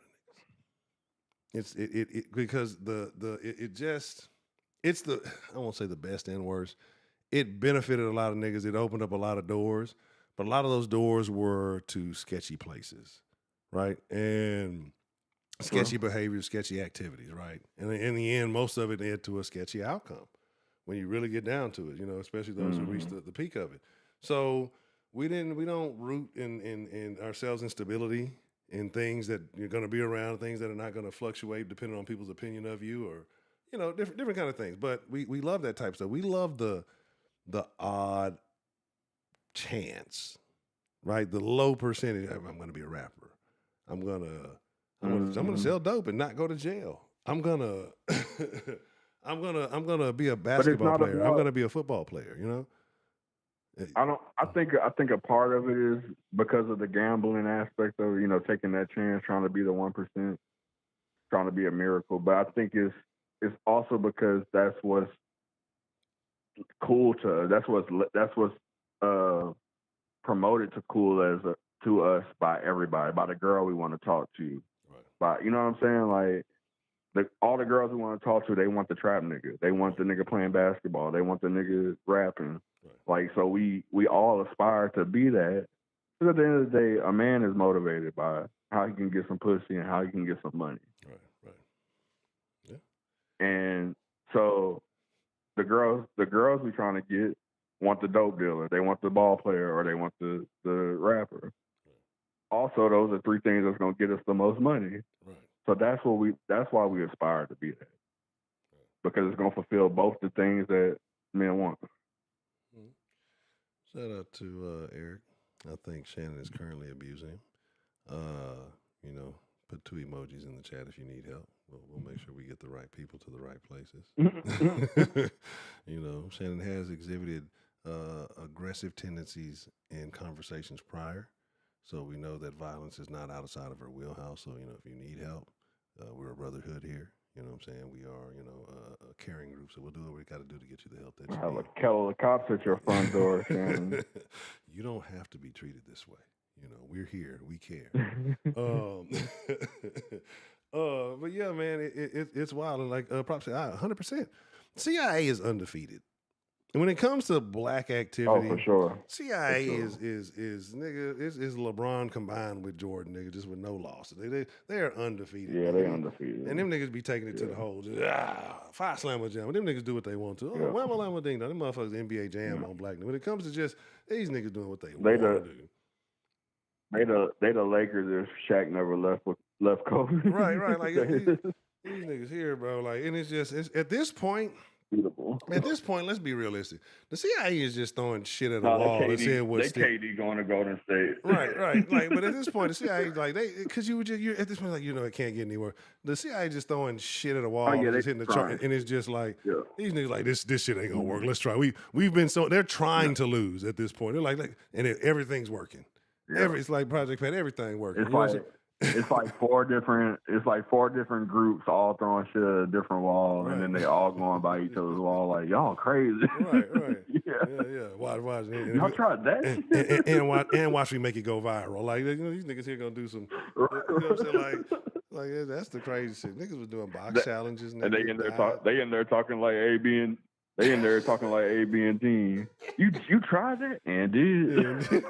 to niggas. It because it's the, I won't say the best and worst. It benefited a lot of niggas. It opened up a lot of doors, but a lot of those doors were to sketchy places, right? And sketchy behavior, sketchy activities, right? And in the end, most of it led to a sketchy outcome when you really get down to it, especially those who reach the peak of it. So we don't root in ourselves in stability, in things that you're going to be around, things that are not going to fluctuate depending on people's opinion of you, or different kind of things. But we love that type of stuff. We love the odd chance, right? The low percentage. I'm going to be a rapper. I'm gonna sell dope and not go to jail. I'm gonna be a basketball player. I'm gonna be a football player. I think a part of it is because of the gambling aspect of taking that chance, trying to be the 1%, trying to be a miracle. But I think it's also because that's what's cool to that's what's promoted to cool to us by everybody, by the girl we want to talk to. But you know what I'm saying? Like, all the girls we want to talk to, they want the trap nigga. They want the nigga playing basketball. They want the nigga rapping. Right. Like, so we all aspire to be that. Because at the end of the day, a man is motivated by how he can get some pussy and how he can get some money. Right. Yeah. And so the girls we trying to get want the dope dealer. They want the ball player, or they want the rapper. Also, those are three things that's gonna get us the most money. Right. So that's why we aspire to be that. Right. Because it's gonna fulfill both the things that men want. Shout out to Eric. I think Shannon is currently abusing him. Put 2 emojis in the chat if you need help. We'll make sure we get the right people to the right places. Shannon has exhibited aggressive tendencies in conversations prior. So we know that violence is not outside of her wheelhouse. So, if you need help, we're a brotherhood here. You know what I'm saying? We are, a caring group. So we'll do what we got to do to get you the help that you need. Have a kettle of cops at your front door, Shannon. You don't have to be treated this way. We're here. We care. But yeah, man, it's wild. And like Prop said, 100%. CIA is undefeated. And when it comes to black activity, for sure. CIA is nigga, is LeBron combined with Jordan, nigga, just with no losses. They are undefeated. Yeah, they undefeated. And them niggas be taking it to the hole. Just, fire slammer jam. Them niggas do what they want to. Whamma lamma ding dong. Them motherfuckers NBA jam on black niggas. When it comes to just these niggas doing what they want to do. They the Lakers if Shaq never left Kobe. Right. Like these niggas here, bro. Like, and it's at this point. Beautiful. At this point, let's be realistic. The CIA is just throwing shit at the wall and saying what's KD going to Golden State. Right. Like, but at this point, the CIA like because you're at this point like it can't get anywhere. The CIA just throwing shit at the wall, just hitting the chart, and it's just like these niggas like this shit ain't gonna work. Let's try. We've been they're trying to lose at this point. They're like and everything's working. Yeah. It's like Project Pat, everything working. It's like four different groups all throwing shit at a different wall, and then they all going by each other's wall like y'all crazy. Right. Yeah. Watch. Y'all tried that and watch me make it go viral. Like these niggas here gonna do some. You know what I'm saying? Like that's the crazy shit. Niggas was doing box challenges, and they in there talking like A, B, and they in there talking like A, B, and T. You tried that and did.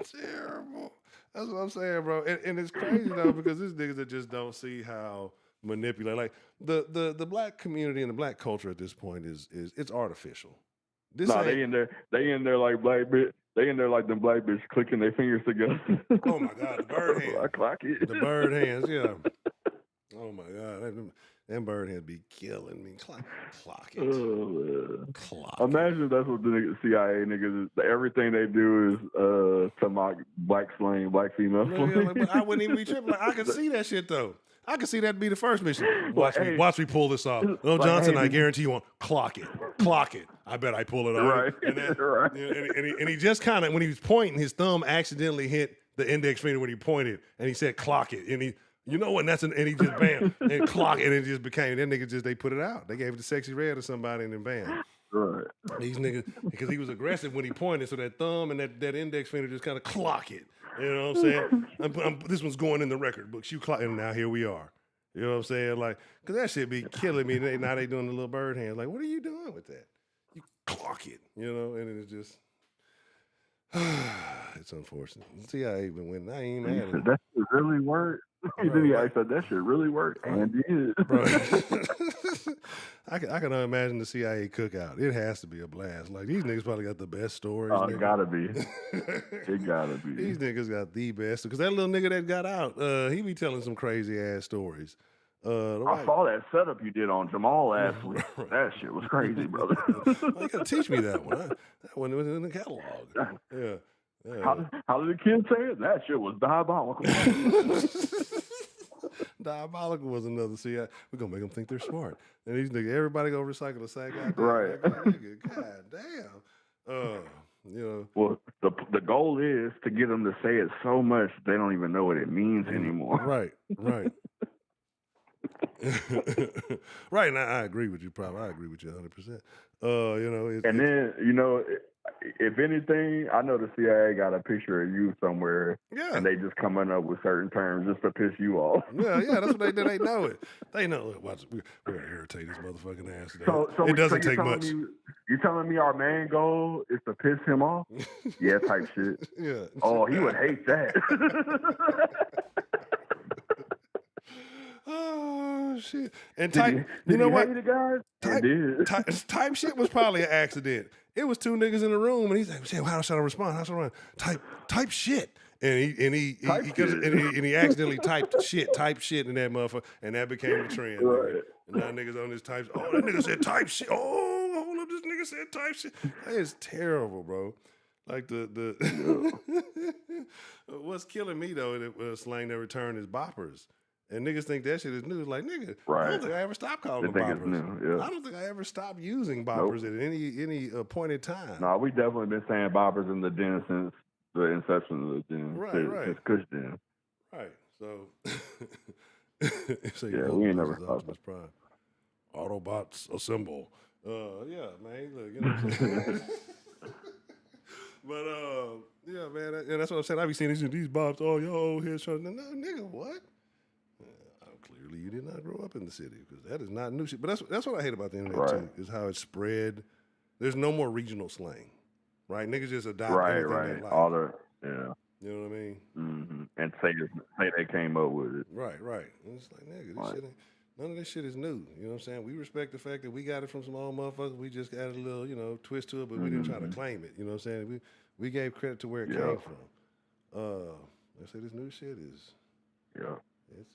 Terrible. That's what I'm saying, bro. And it's crazy though because these niggas that just don't see how manipulate. Like the black community and the black culture at this point is it's artificial. They in there like black bitch. They in there like them black bitch clicking their fingers together. Oh my God, the bird hands. I clock it. The bird hands, yeah. Oh my God, them bird hands be killing me. Clock it. Clock. Imagine that's what the CIA niggas is. Everything they do is to mock black slang, black female slang. But I wouldn't even be tripping. Like, I could see that shit though. I could see that be the first mission. Watch me pull this off. No, Johnson, I guarantee you won't. Clock it. I bet I pull it off. Right. And then, right. And he just kind of, when he was pointing, his thumb accidentally hit the index finger when he pointed, and he said, "Clock it." And he, you know what? And he just bam and clock, and it just became. That nigga they put it out. They gave it to Sexy Red or somebody, and then bam. Right. These niggas, because he was aggressive when he pointed, so that thumb and that index finger just kind of clock it. You know what I'm saying? This one's going in the record books. You clock, and now here we are. You know what I'm saying? Like, because that shit be killing me. Now they doing the little bird hands. Like, what are you doing with that? You clock it, you know? And it's just, it's unfortunate. The CIA been winning. I ain't mad at it. That shit really worked. Then he asked that shit really worked, and did. Bro. I can imagine the CIA cookout. It has to be a blast. Like, these niggas probably got the best stories. Oh, it gotta be. It gotta be. These niggas got the best. Because that little nigga that got out, he be telling some crazy ass stories. I saw that setup you did on Jamal last week. That shit was crazy, brother. You gotta teach me that one. That one was in the catalog. Yeah. How did the kid say it? That shit was diabolical. Diabolical was another. See, we're gonna make them think they're smart, and these niggas, everybody gonna recycle the same guy. Right. Nigga, God damn. You know. Well, the goal is to get them to say it so much they don't even know what it means anymore. Right. Right, and I agree with you. I agree with you 100%. You know, then you know, if anything, I know the CIA got a picture of you somewhere, and they just coming up with certain terms just to piss you off. Yeah, that's what they do. They know it. They know. Watch, we're gonna irritate this motherfucking ass today. So it doesn't take much. You telling me our main goal is to piss him off? Yeah, type shit. Yeah. Oh, he would hate that. Oh shit! And type, you know what? Type shit was probably an accident. It was two niggas in the room, and he's like, "How should I respond? How should I respond? Type shit." And he accidentally typed shit in that motherfucker, and that became the trend. Right. And now niggas on this type. Oh, that nigga said type shit. Oh, hold up, this nigga said type shit. That is terrible, bro. Like the what's killing me though, in slang that return is boppers. And niggas think that shit is new. It's like, nigga, I don't think I ever stopped calling them boppers. I don't think I ever stopped using boppers at any point in time. No, we definitely been saying boppers in the den since the inception of the den. Right. Since Kush Den. Right. So, we ain't never stopped. Prime. Autobots assemble. Yeah, man. Look, you know what I'm saying? But, yeah, man. And that's what I'm saying. I be seeing these bops. Oh, yo, here's no, nigga, what? Clearly, you did not grow up in the city because that is not new shit. But that's what I hate about the internet too, is how it's spread. There's no more regional slang, right? Niggas just adopt anything they like. All the You know what I mean? Mm-hmm. And say they came up with it. Right. And it's like, nigga, this shit none of this shit is new. You know what I'm saying? We respect the fact that we got it from some old motherfuckers. We just added a little, twist to it, but we didn't try to claim it. You know what I'm saying? We gave credit to where it came from. They say this new shit is. Yeah.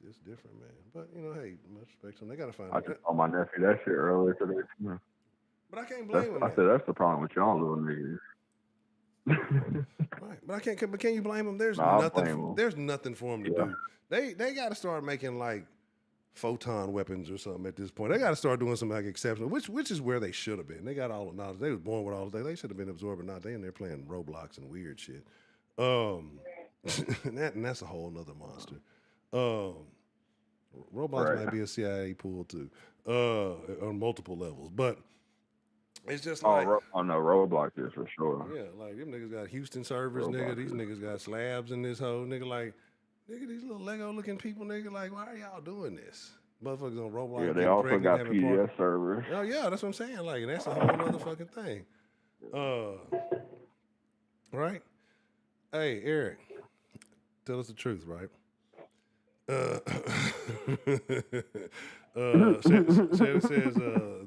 It's different, man. But hey, much respect to them. They gotta find. I just told my nephew that shit earlier today. But I can't blame him. I said that's the problem with y'all little niggas. Right, but can you blame them? There's nothing. There's nothing for them to do. They got to start making like photon weapons or something at this point. They got to start doing some like exceptional, which is where they should have been. They got all the knowledge. They was born with all the. They should have been absorbing. Not they in there playing Roblox and weird shit. And that's a whole nother monster. Roblox might be a CIA pool too, on multiple levels, but it's just like no, Roblox is for sure. Yeah, like them niggas got Houston servers, nigga. These niggas got slabs in this hole, nigga. Like, nigga, these little Lego looking people, nigga. Like, why are y'all doing this? Motherfuckers on Roblox. Yeah, they also got PDF servers. Oh yeah, that's what I'm saying. Like, and that's a whole other fucking thing. Right? Hey, Eric, tell us the truth, right? Shannon says,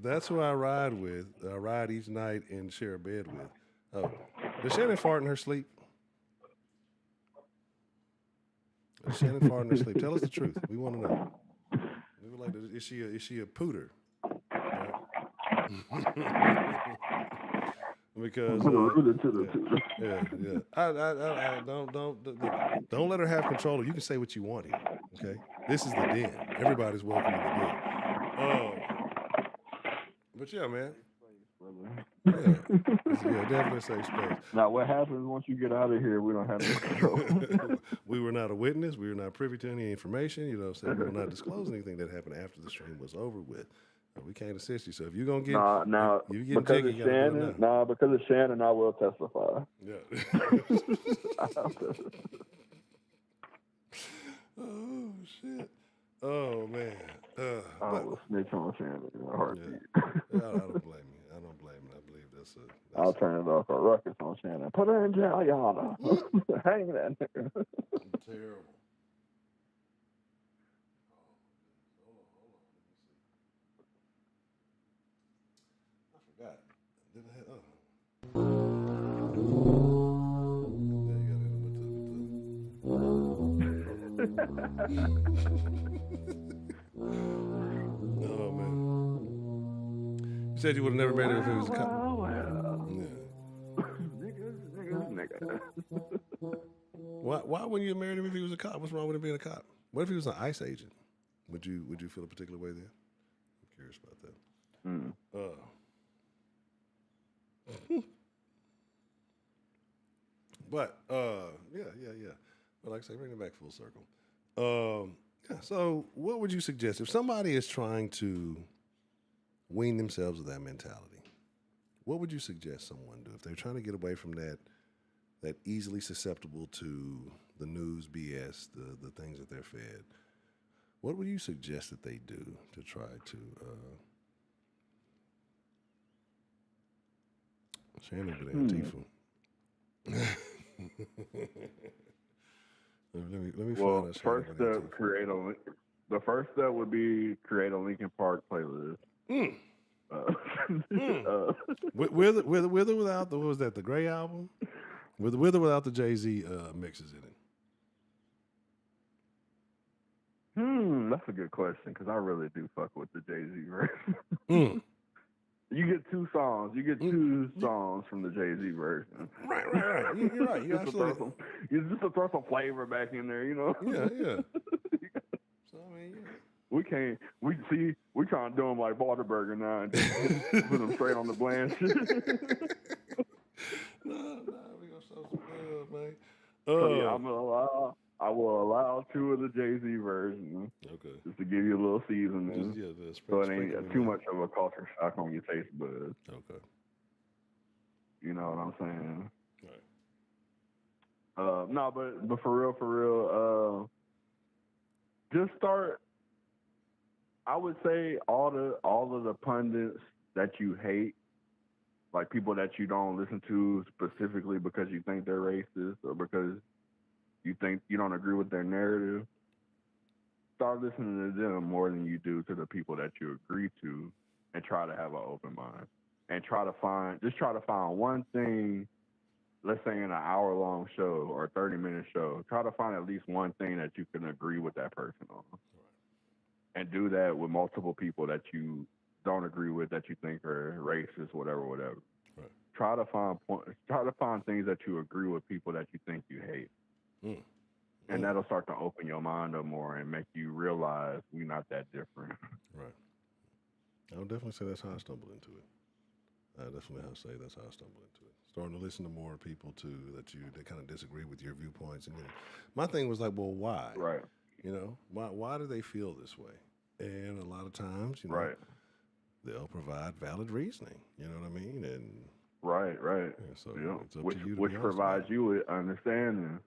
that's who I ride with. I ride each night and share a bed with. Oh, does Shannon fart in her sleep? Does Shannon fart in her sleep? Tell us the truth. We want to know. We were like, is she a pooter? Right? Because I don't let her have control. You can say what you want here. Okay, this is the den. Everybody's welcome to the den. But yeah, man. Yeah, definitely a safe space. Now, what happens once you get out of here? We don't have no control. We were not a witness. We were not privy to any information. You know what I'm saying? We will not disclose anything that happened after the stream was over with. We can't assist you. So if you're gonna get Now, if you get because jiggy, of you gotta do it Shannon, now. because of Shannon, I will testify. Yeah. Oh shit. Oh man. I will snitch on Shannon in a heartbeat. Yeah, I don't blame you. I don't blame you. I believe that's I'll turn it off a ruckus on Shannon. Put her in jail, Yana. Hang that nigga. terrible. I forgot. Did I have, yeah, you got oh man. You said you would have never married him if he was a cop. Yeah. Niggas. Why wouldn't you have married him if he was a cop? What's wrong with him being a cop? What if he was an ICE agent? Would you feel a particular way there? I'm curious about that. But yeah. But like I say, bring it back full circle. Yeah. So, what would you suggest if somebody is trying to wean themselves of that mentality? What would you suggest someone do if they're trying to get away from that easily susceptible to the news BS, the things that they're fed? What would you suggest that they do to try to? Shannon with Antifa. let me Well, find out. first step, the first step would be create a Linkin Park playlist. With or without the, what was that, the Gray album? With or without the Jay-Z mixes in it? That's a good question because I really do fuck with the Jay-Z version. You get two songs. You get two songs from the Jay-Z version. Right. You're right. You absolutely. Just to throw some flavor back in there, you know. Yeah. So I mean, we can't. We trying to do them like Waterburger now and just put them straight on the bland shit. No, we gonna show some love, man. So yeah, I will allow two of the Jay-Z versions. Okay. Just to give you a little seasoning. So it ain't too much of a culture shock on your taste buds. Okay. You know what I'm saying? Right. No, but for real, just start. I would say all of the pundits that you hate, like people that you don't listen to specifically because you think they're racist or because you think you don't agree with their narrative, start listening to them more than you do to the people that you agree to, and try to have an open mind and try to find one thing. Let's say in an hour-long show or a 30-minute show, try to find at least one thing that you can agree with that person on, and do that with multiple people that you don't agree with, that you think are racist, whatever. Right. Try to find things that you agree with people that you think you hate. And that'll start to open your mind up more and make you realize we're not that different. Right. I would definitely say that's how I stumbled into it. Starting to listen to more people too that kind of disagree with your viewpoints, and my thing was like, well, why? Right. You know, why do they feel this way? And a lot of times, right, they'll provide valid reasoning. You know what I mean? And right. Yeah, so it's up which to you to which provides you with understanding.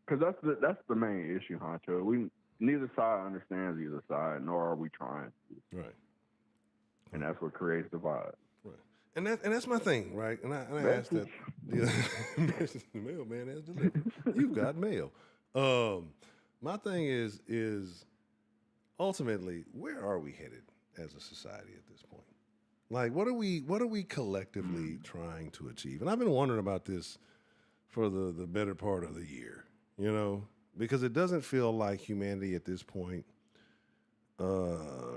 Because that's the main issue, Honcho. Neither side understands either side, nor are we trying to. Right. And that's what creates divide. Right. And that's my thing, right? And I asked that the mailman has delivered. You've got mail. My thing is ultimately, where are we headed as a society at this point? Like, what are we collectively trying to achieve? And I've been wondering about this for the better part of the year, because it doesn't feel like humanity at this point,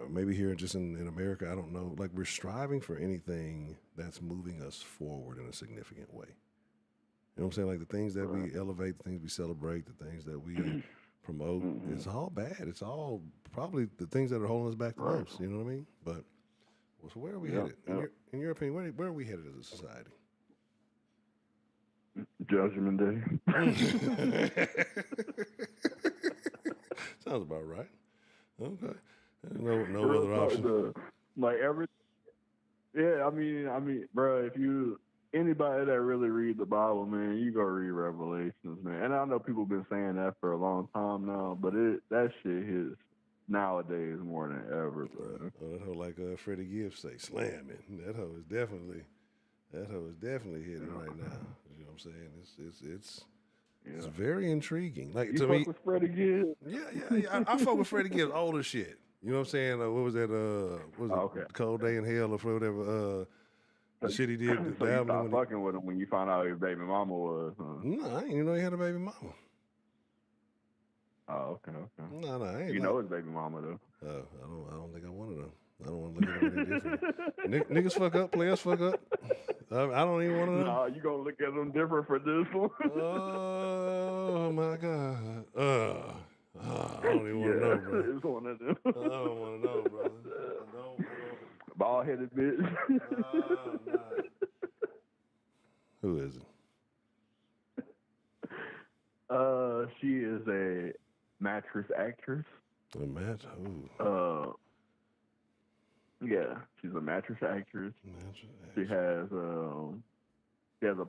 maybe here just in America, I don't know, like we're striving for anything that's moving us forward in a significant way. You know what I'm saying? Like the things that we elevate, the things we celebrate, the things that we promote, it's all bad. It's all probably the things that are holding us back the most. You know what I mean? But so where are we headed? In your opinion, where are we headed as a society? Judgment Day. Sounds about right. Okay. No Real other talk, option. like every. Yeah, I mean, bro. If you anybody that really read the Bible, man, you go read Revelations, man. And I know people been saying that for a long time now, but that shit hits nowadays more than ever, bro. Oh, that hoe like Freddie Gibbs say, slamming. That hoe is definitely hitting right now. You know what I'm saying? It's very intriguing. Like You to fuck me, with Freddie Gibbs? yeah. I fuck with Freddie Gibbs older shit. You know what I'm saying? What was that? What was it? Okay. Cold Day in Hell or whatever. The shit he did. So you stopped fucking with him when you found out his baby mama was, huh? No, I didn't even know he had a baby mama. Oh, okay. No, I ain't. You know his baby mama though. I don't think I wanted them. I don't want to look at them any different. Niggas fuck up, players fuck up. I don't even want to know. Nah, you gonna look at them different for this one? Oh my god. I don't even want to know, bro. It's one of them. I don't want to know, brother. I don't. Bald headed bitch. Nah. Who is it? She is a mattress actress. A match? Ooh. Yeah, she's a mattress actress. She has a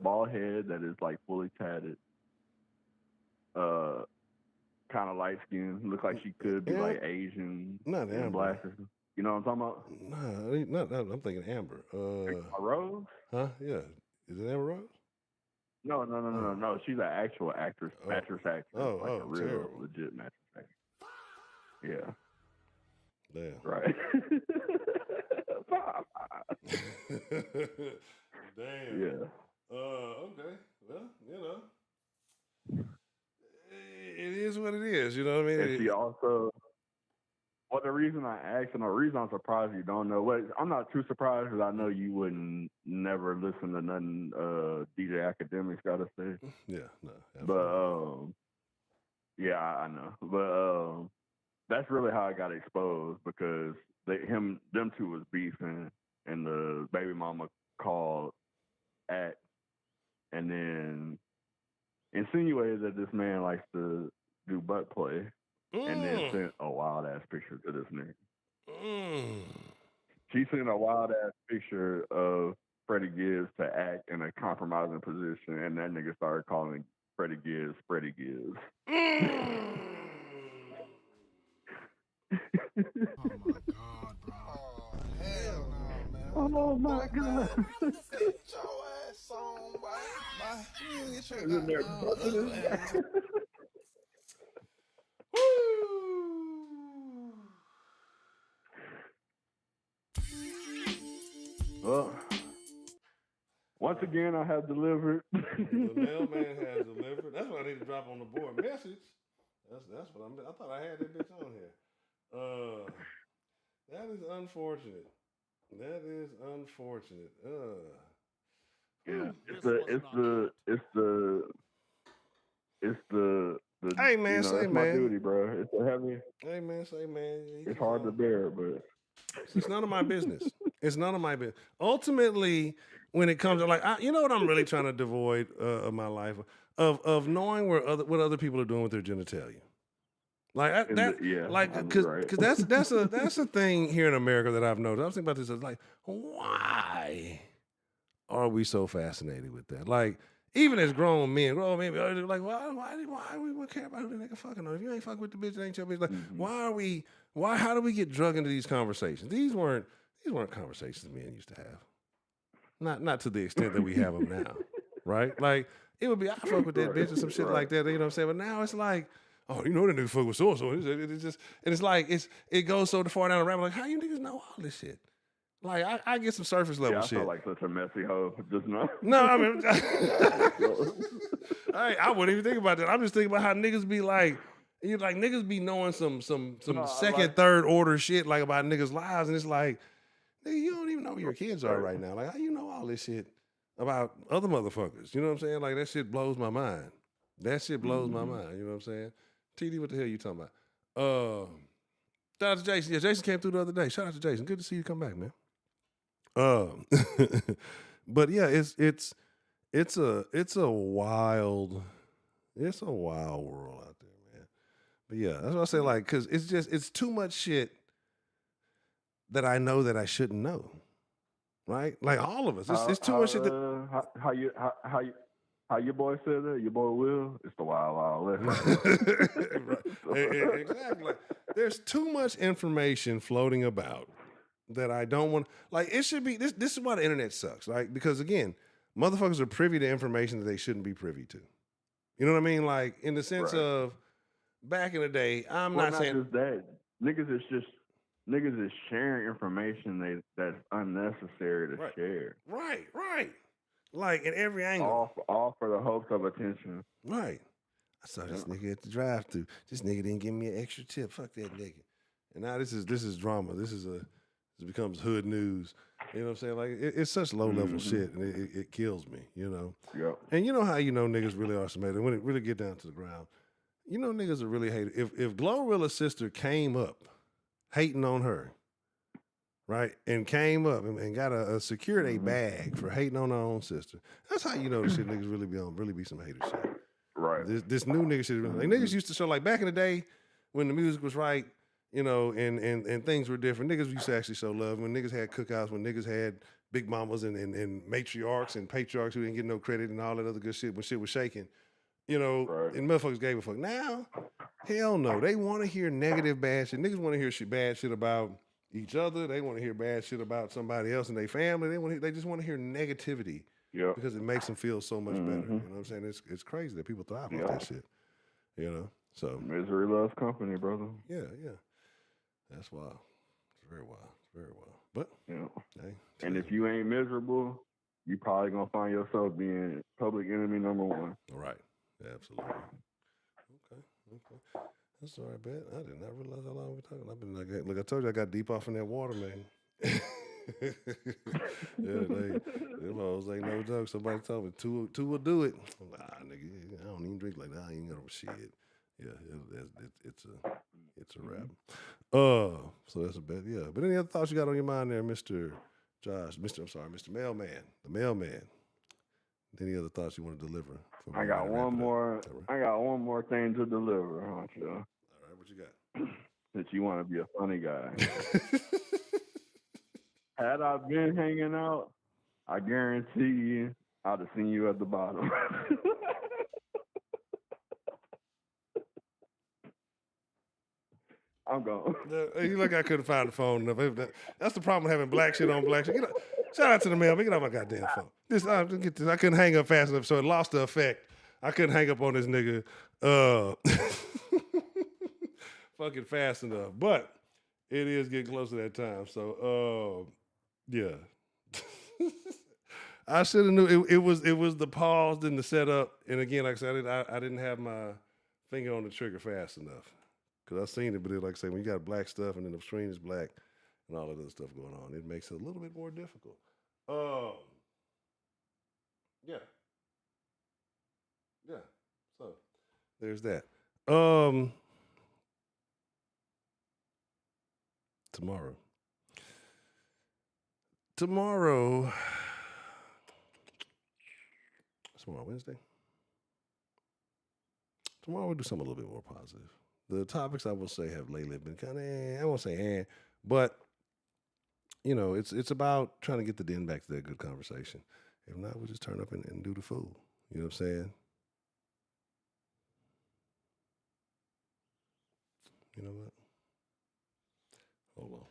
bald head that is like fully tatted. Kind of light skin. Looks like she could be like Asian, not and Amber. black. You know what I'm talking about? Nah, I'm thinking Amber. Rose? Huh? Yeah. Is it Amber Rose? No. She's an actual actress, mattress actress. Like a real terrible. legit mattress actress. Yeah. Damn. Right. Damn. Yeah. Okay. Well, you know, it is what it is. You know what I mean? And she also. Well, the reason I asked, and the reason I'm surprised you don't know, I'm not too surprised because I know you wouldn't never listen to nothing DJ Academics got to say. Yeah, no. Absolutely. But yeah, I know. But that's really how I got exposed because them two was beefing, and the baby mama called Act, and then insinuated that this man likes to do butt play. And then sent a wild ass picture to this nigga. She sent a wild ass picture of Freddie Gibbs to Act in a compromising position, and that nigga started calling Freddie Gibbs Freddie Gibbs. Oh my god, bro. Oh my god. Get your ass on, boy. Well, once again, I have delivered. The mailman has delivered. That's what I need to drop on the board. Message. That's what I thought I had that bitch on here. That is unfortunate. Yeah, it's the. Hey man, say it's man. my duty, bro. It's a heavy. Hey man, say man. It's hard to bear, but it's none of my business. It's none of my business. Ultimately, when it comes to you know what I'm really trying to devoid of my life of knowing what other people are doing with their genitalia. Because that's a thing here in America that I've noticed. I was thinking about this. It's like, why are we so fascinated with that? Like, even as grown men, like, why we care about who the nigga fucking on? If you ain't fucking with the bitch, it ain't your bitch. Like, how do we get drug into these conversations? These weren't conversations men used to have. Not to the extent that we have them now, right? Like, it would be, I fuck with that bitch or some shit like that, you know what I'm saying? But now it's like, oh, you know that nigga fuck with so-and-so. It's just, and it's like, it goes so far down the rabbit, like, how you niggas know all this shit? Like, I get some surface level shit. I feel like such a messy hoe just now. No, I mean, I wouldn't even think about that. I'm just thinking about how niggas be like, niggas be knowing some second, third order shit, like, about niggas' lives, and it's like, nigga, you don't even know where your kids are right now. Like, how you know all this shit about other motherfuckers? You know what I'm saying? Like, that shit blows my mind. That shit blows my mind. You know what I'm saying? TD, what the hell you talking about? Shout out to Jason. Yeah, Jason came through the other day. Shout out to Jason. Good to see you come back, man. But yeah, it's a wild world out there, man. But yeah, that's what I say. Like, cause it's too much shit that I know that I shouldn't know. Right? Like all of us. It's too much shit that How your boy said that? Your boy Will? It's the wild, wild west. Right. Exactly. Like, there's too much information floating about that I don't want. Like, it should be. This is why the internet sucks, right? Because again, motherfuckers are privy to information that they shouldn't be privy to. You know what I mean? Like, in the sense of back in the day, I'm Well, not saying just that. Niggas is sharing information that's unnecessary to share. Right. Like in every angle. All for the hopes of attention. Right. I saw this nigga at the drive-thru. This nigga didn't give me an extra tip. Fuck that nigga. And now this is drama. This becomes hood news. You know what I'm saying? Like it's such low level shit, and it kills me. You know. Yep. And you know how you know niggas really are some haters when it really get down to the ground. You know niggas are really hated. If Glorilla's sister came up hating on her, right, and came up and got a security bag for hating on her own sister, that's how you know the shit niggas really be some hater shit. Right. This new nigga shit. Like niggas used to show like back in the day when the music was right, you know, and things were different. Niggas used to actually show love when niggas had cookouts, when niggas had big mamas and matriarchs and patriarchs who didn't get no credit and all that other good shit when shit was shaking. You know, and motherfuckers gave a fuck. Now, hell no. They want to hear negative bad shit. Niggas want to hear bad shit about each other. They want to hear bad shit about somebody else in their family. They just want to hear negativity because it makes them feel so much better. You know what I'm saying? It's crazy that people thrive off that shit. You know? So misery loves company, brother. Yeah. That's wild. It's very wild. But hey, and if you ain't miserable, you probably gonna find yourself being public enemy number one. Right. Absolutely. Okay. That's all right, bet. I did not realize how long we were talking. I've been like I told you, I got deep off in that water, man. Them hoes ain't no joke. Somebody told me two will do it. Nah, nigga, I don't even drink like that. I ain't got no shit. Yeah, it's a wrap. So that's a bet. Yeah, but any other thoughts you got on your mind there, Mr. Josh? Mr. Mailman, the mailman. Any other thoughts you want to deliver? I got one more. I got one more thing to deliver, huh, Joe? All right, what you got? Since you want to be a funny guy. Had I been hanging out, I guarantee you I'd have seen you at the bottom. I'm gone. You look, I couldn't find the phone enough. That's the problem with having black shit on black shit. Shout out to the mail. Get off my goddamn phone. Get this. I couldn't hang up fast enough, so it lost the effect. I couldn't hang up on this nigga fucking fast enough. But it is getting close to that time. So, yeah. I should have knew it was the pause, then the setup. And again, like I said, I didn't have my finger on the trigger fast enough. Because I've seen it, but like I say, when you got black stuff and then the screen is black and all that other stuff going on, it makes it a little bit more difficult. Yeah. So there's that. Tomorrow, tomorrow Wednesday. Tomorrow we'll do something a little bit more positive. The topics I will say have lately been kind of, I won't say but you know, it's about trying to get the den back to that good conversation. If not, we'll just turn up and do the fool. You know what I'm saying? You know what? Hold on.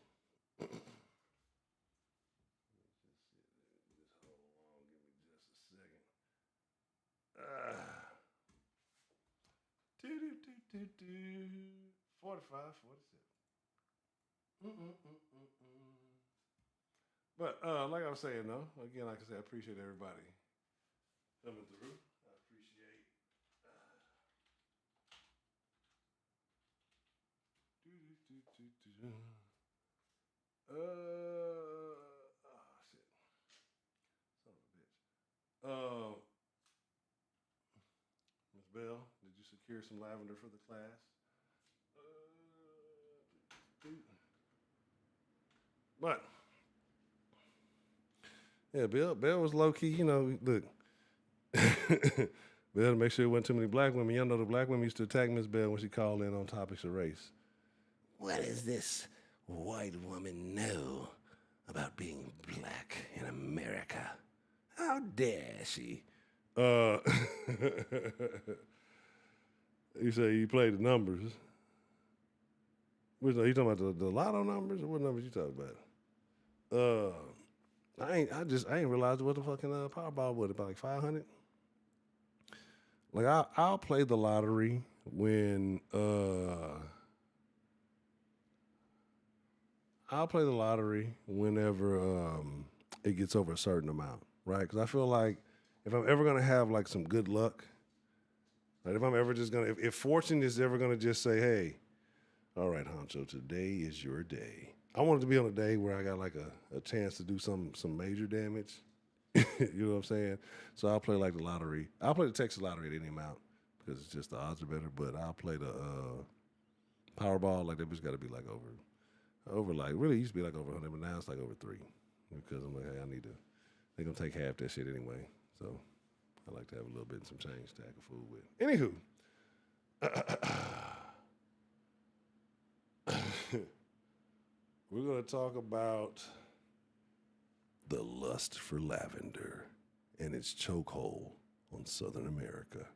Give me just a second. 45, 47. But like I was saying, though, again, like I said, I appreciate everybody coming through. I appreciate. Shit. Son of a bitch. Ms. Bell, did you secure some lavender for the class? But yeah, Bell was low key, you know, look. Bell to make sure it wasn't too many black women. Y'all know the black women used to attack Miss Bell when she called in on topics of race. What is this? white woman know about being black in America? How dare she? You say you played the numbers. Which are you talking about the lotto numbers or what numbers you talking about? I ain't realized what the fucking Powerball was about like 500. Like I'll play the lottery when I'll play the lottery whenever it gets over a certain amount, right? Because I feel like if I'm ever gonna have like some good luck, like if I'm ever just gonna, if fortune is ever gonna just say, hey, all right, Honcho, today is your day. I want it to be on a day where I got like a chance to do some major damage. You know what I'm saying? So I'll play like the lottery. I'll play the Texas lottery at any amount because it's just the odds are better. But I'll play the Powerball. Like that bitch got to be like over like really used to be like over 100, but now it's like over 3 because I'm like, hey, I need to. They're gonna take half that shit anyway. So I like to have a little bit and some change to tackle food with. Anywho. We're going to talk about the lust for lavender and its chokehold on Southern America.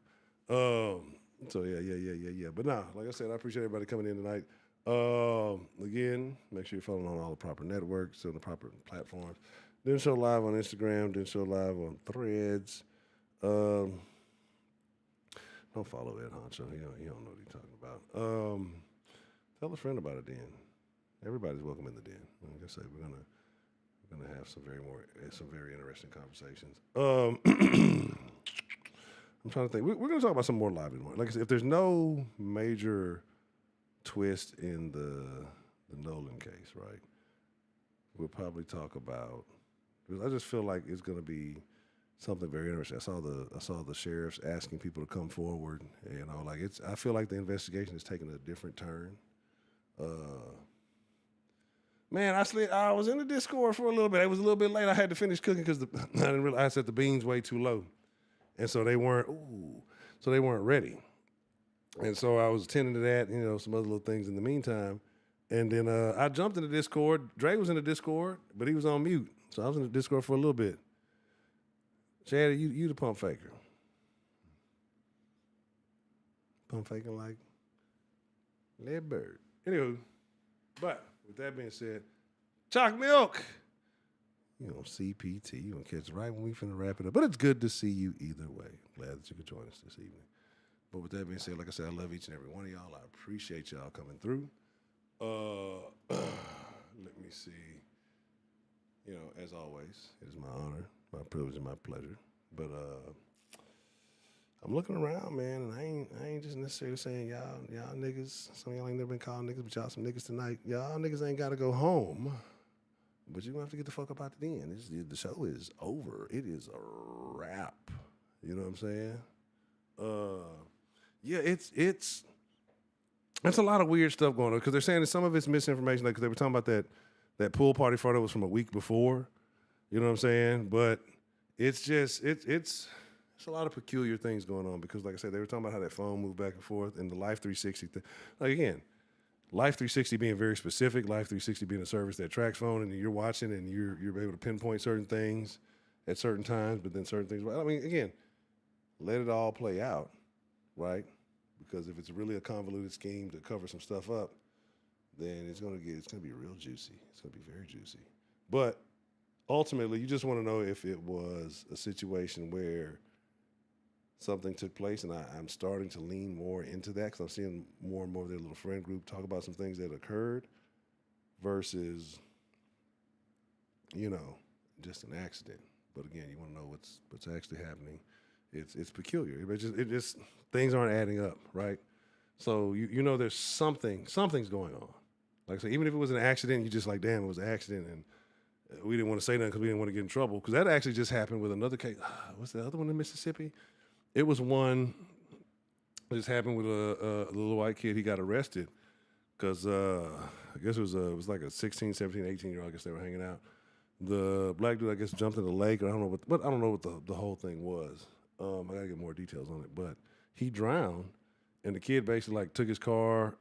So yeah. But nah, like I said, I appreciate everybody coming in tonight. Again, make sure you're following on all the proper networks and the proper platforms. Then show live on Instagram. Then show live on Threads. Don't follow Ed Honcho. He don't know what he's talking about. Tell a friend about it then. Everybody's welcome in the den. Like I say, we're gonna have some very interesting conversations. I'm trying to think. We're gonna talk about some more live anymore. Like I said, if there's no major twist in the Nolan case, right? We'll probably talk about. Because I just feel like it's gonna be something very interesting. I saw the sheriffs asking people to come forward. You know, like I feel like the investigation is taking a different turn. Man, I was in the Discord for a little bit. It was a little bit late. I had to finish cooking because I didn't realize I set the beans way too low, and so they weren't ready. And so I was attending to that, some other little things in the meantime. And then I jumped in the Discord. Dre was in the Discord, but he was on mute, so I was in the Discord for a little bit. Chad, you the pump faker. Pump faking like lead bird. Anywho, but with that being said, Chalk Milk, CPT, you're going to catch it right when we finna wrap it up. But it's good to see you either way. Glad that you could join us this evening. But with that being said, like I said, I love each and every one of y'all. I appreciate y'all coming through. Let me see. As always, it is my honor, my privilege, and my pleasure. But I'm looking around, man, and I ain't just necessarily saying y'all niggas. Some of y'all ain't never been called niggas, but y'all some niggas tonight. Y'all niggas ain't got to go home, but you gonna have to get the fuck up out the den. The show is over. It is a wrap. You know what I'm saying? Yeah, it's a lot of weird stuff going on because they're saying that some of it's misinformation. Like, 'cause they were talking about that pool party photo was from a week before. You know what I'm saying? But it's just it's a lot of peculiar things going on because, like I said, they were talking about how that phone moved back and forth and the Life 360 thing. Like, again, Life 360 being very specific, Life 360 being a service that tracks phone and you're watching and you're able to pinpoint certain things at certain times, but then certain things. I mean, again, let it all play out, right? Because if it's really a convoluted scheme to cover some stuff up, then it's gonna be real juicy. It's gonna be very juicy. But ultimately, you just want to know if it was a situation where something took place, and I'm starting to lean more into that because I'm seeing more and more of their little friend group talk about some things that occurred versus, just an accident. But again, you want to know what's actually happening. It's peculiar. It just things aren't adding up, right? So there's something's going on. Like I said, even if it was an accident, you just like, damn, it was an accident, and we didn't want to say nothing because we didn't want to get in trouble. Because that actually just happened with another case. What's the other one in Mississippi? It was one that just happened with a little white kid. He got arrested because I guess it was like a 16, 17, 18-year-old. I guess they were hanging out. The black dude, I guess, jumped in the lake. I don't know what the whole thing was. I gotta get more details on it. But he drowned, and the kid basically like took his car,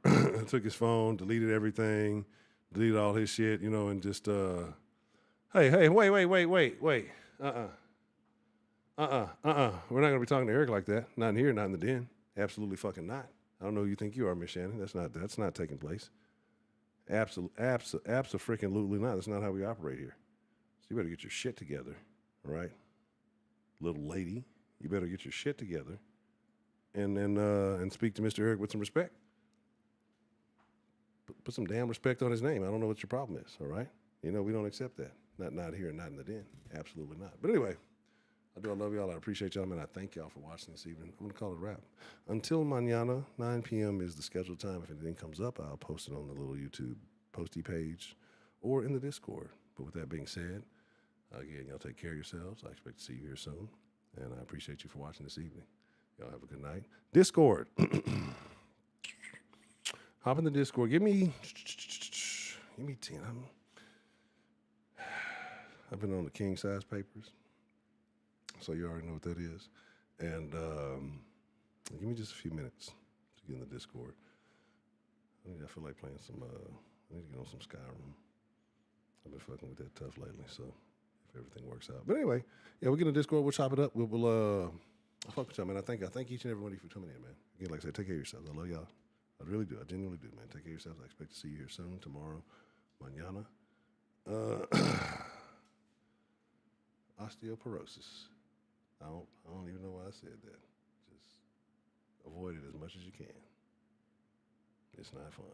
took his phone, deleted everything, delete all his shit, you know, and just hey, wait. We're not gonna be talking to Eric like that. Not in here, not in the den. Absolutely fucking not. I don't know who you think you are, Miss Shannon. That's not taking place. Absolutely not. That's not how we operate here. So you better get your shit together, all right? Little lady, you better get your shit together and speak to Mr. Eric with some respect. Put some damn respect on his name. I don't know what your problem is, all right? You know, we don't accept that. Not here and not in the den. Absolutely not. But anyway, I love y'all. I appreciate y'all, man. I thank y'all for watching this evening. I'm going to call it a wrap. Until mañana, 9 p.m. is the scheduled time. If anything comes up, I'll post it on the little YouTube posty page or in the Discord. But with that being said, again, y'all take care of yourselves. I expect to see you here soon. And I appreciate you for watching this evening. Y'all have a good night. Discord. Hop in the Discord. Give me 10. I've been on the king size papers, so you already know what that is. And give me just a few minutes to get in the Discord. I feel like playing some. I need to get on some Skyrim. I've been fucking with that tough lately, so if everything works out. But anyway, yeah, we'll get in the Discord. We'll chop it up. I'll fuck with y'all, man. I thank each and every one of you for coming in, man. Again, like I said, take care of yourselves. I love y'all. I really do. I genuinely do, man. Take care of yourselves. I expect to see you here soon, tomorrow, mañana. Osteoporosis. I don't even know why I said that. Just avoid it as much as you can. It's not fun.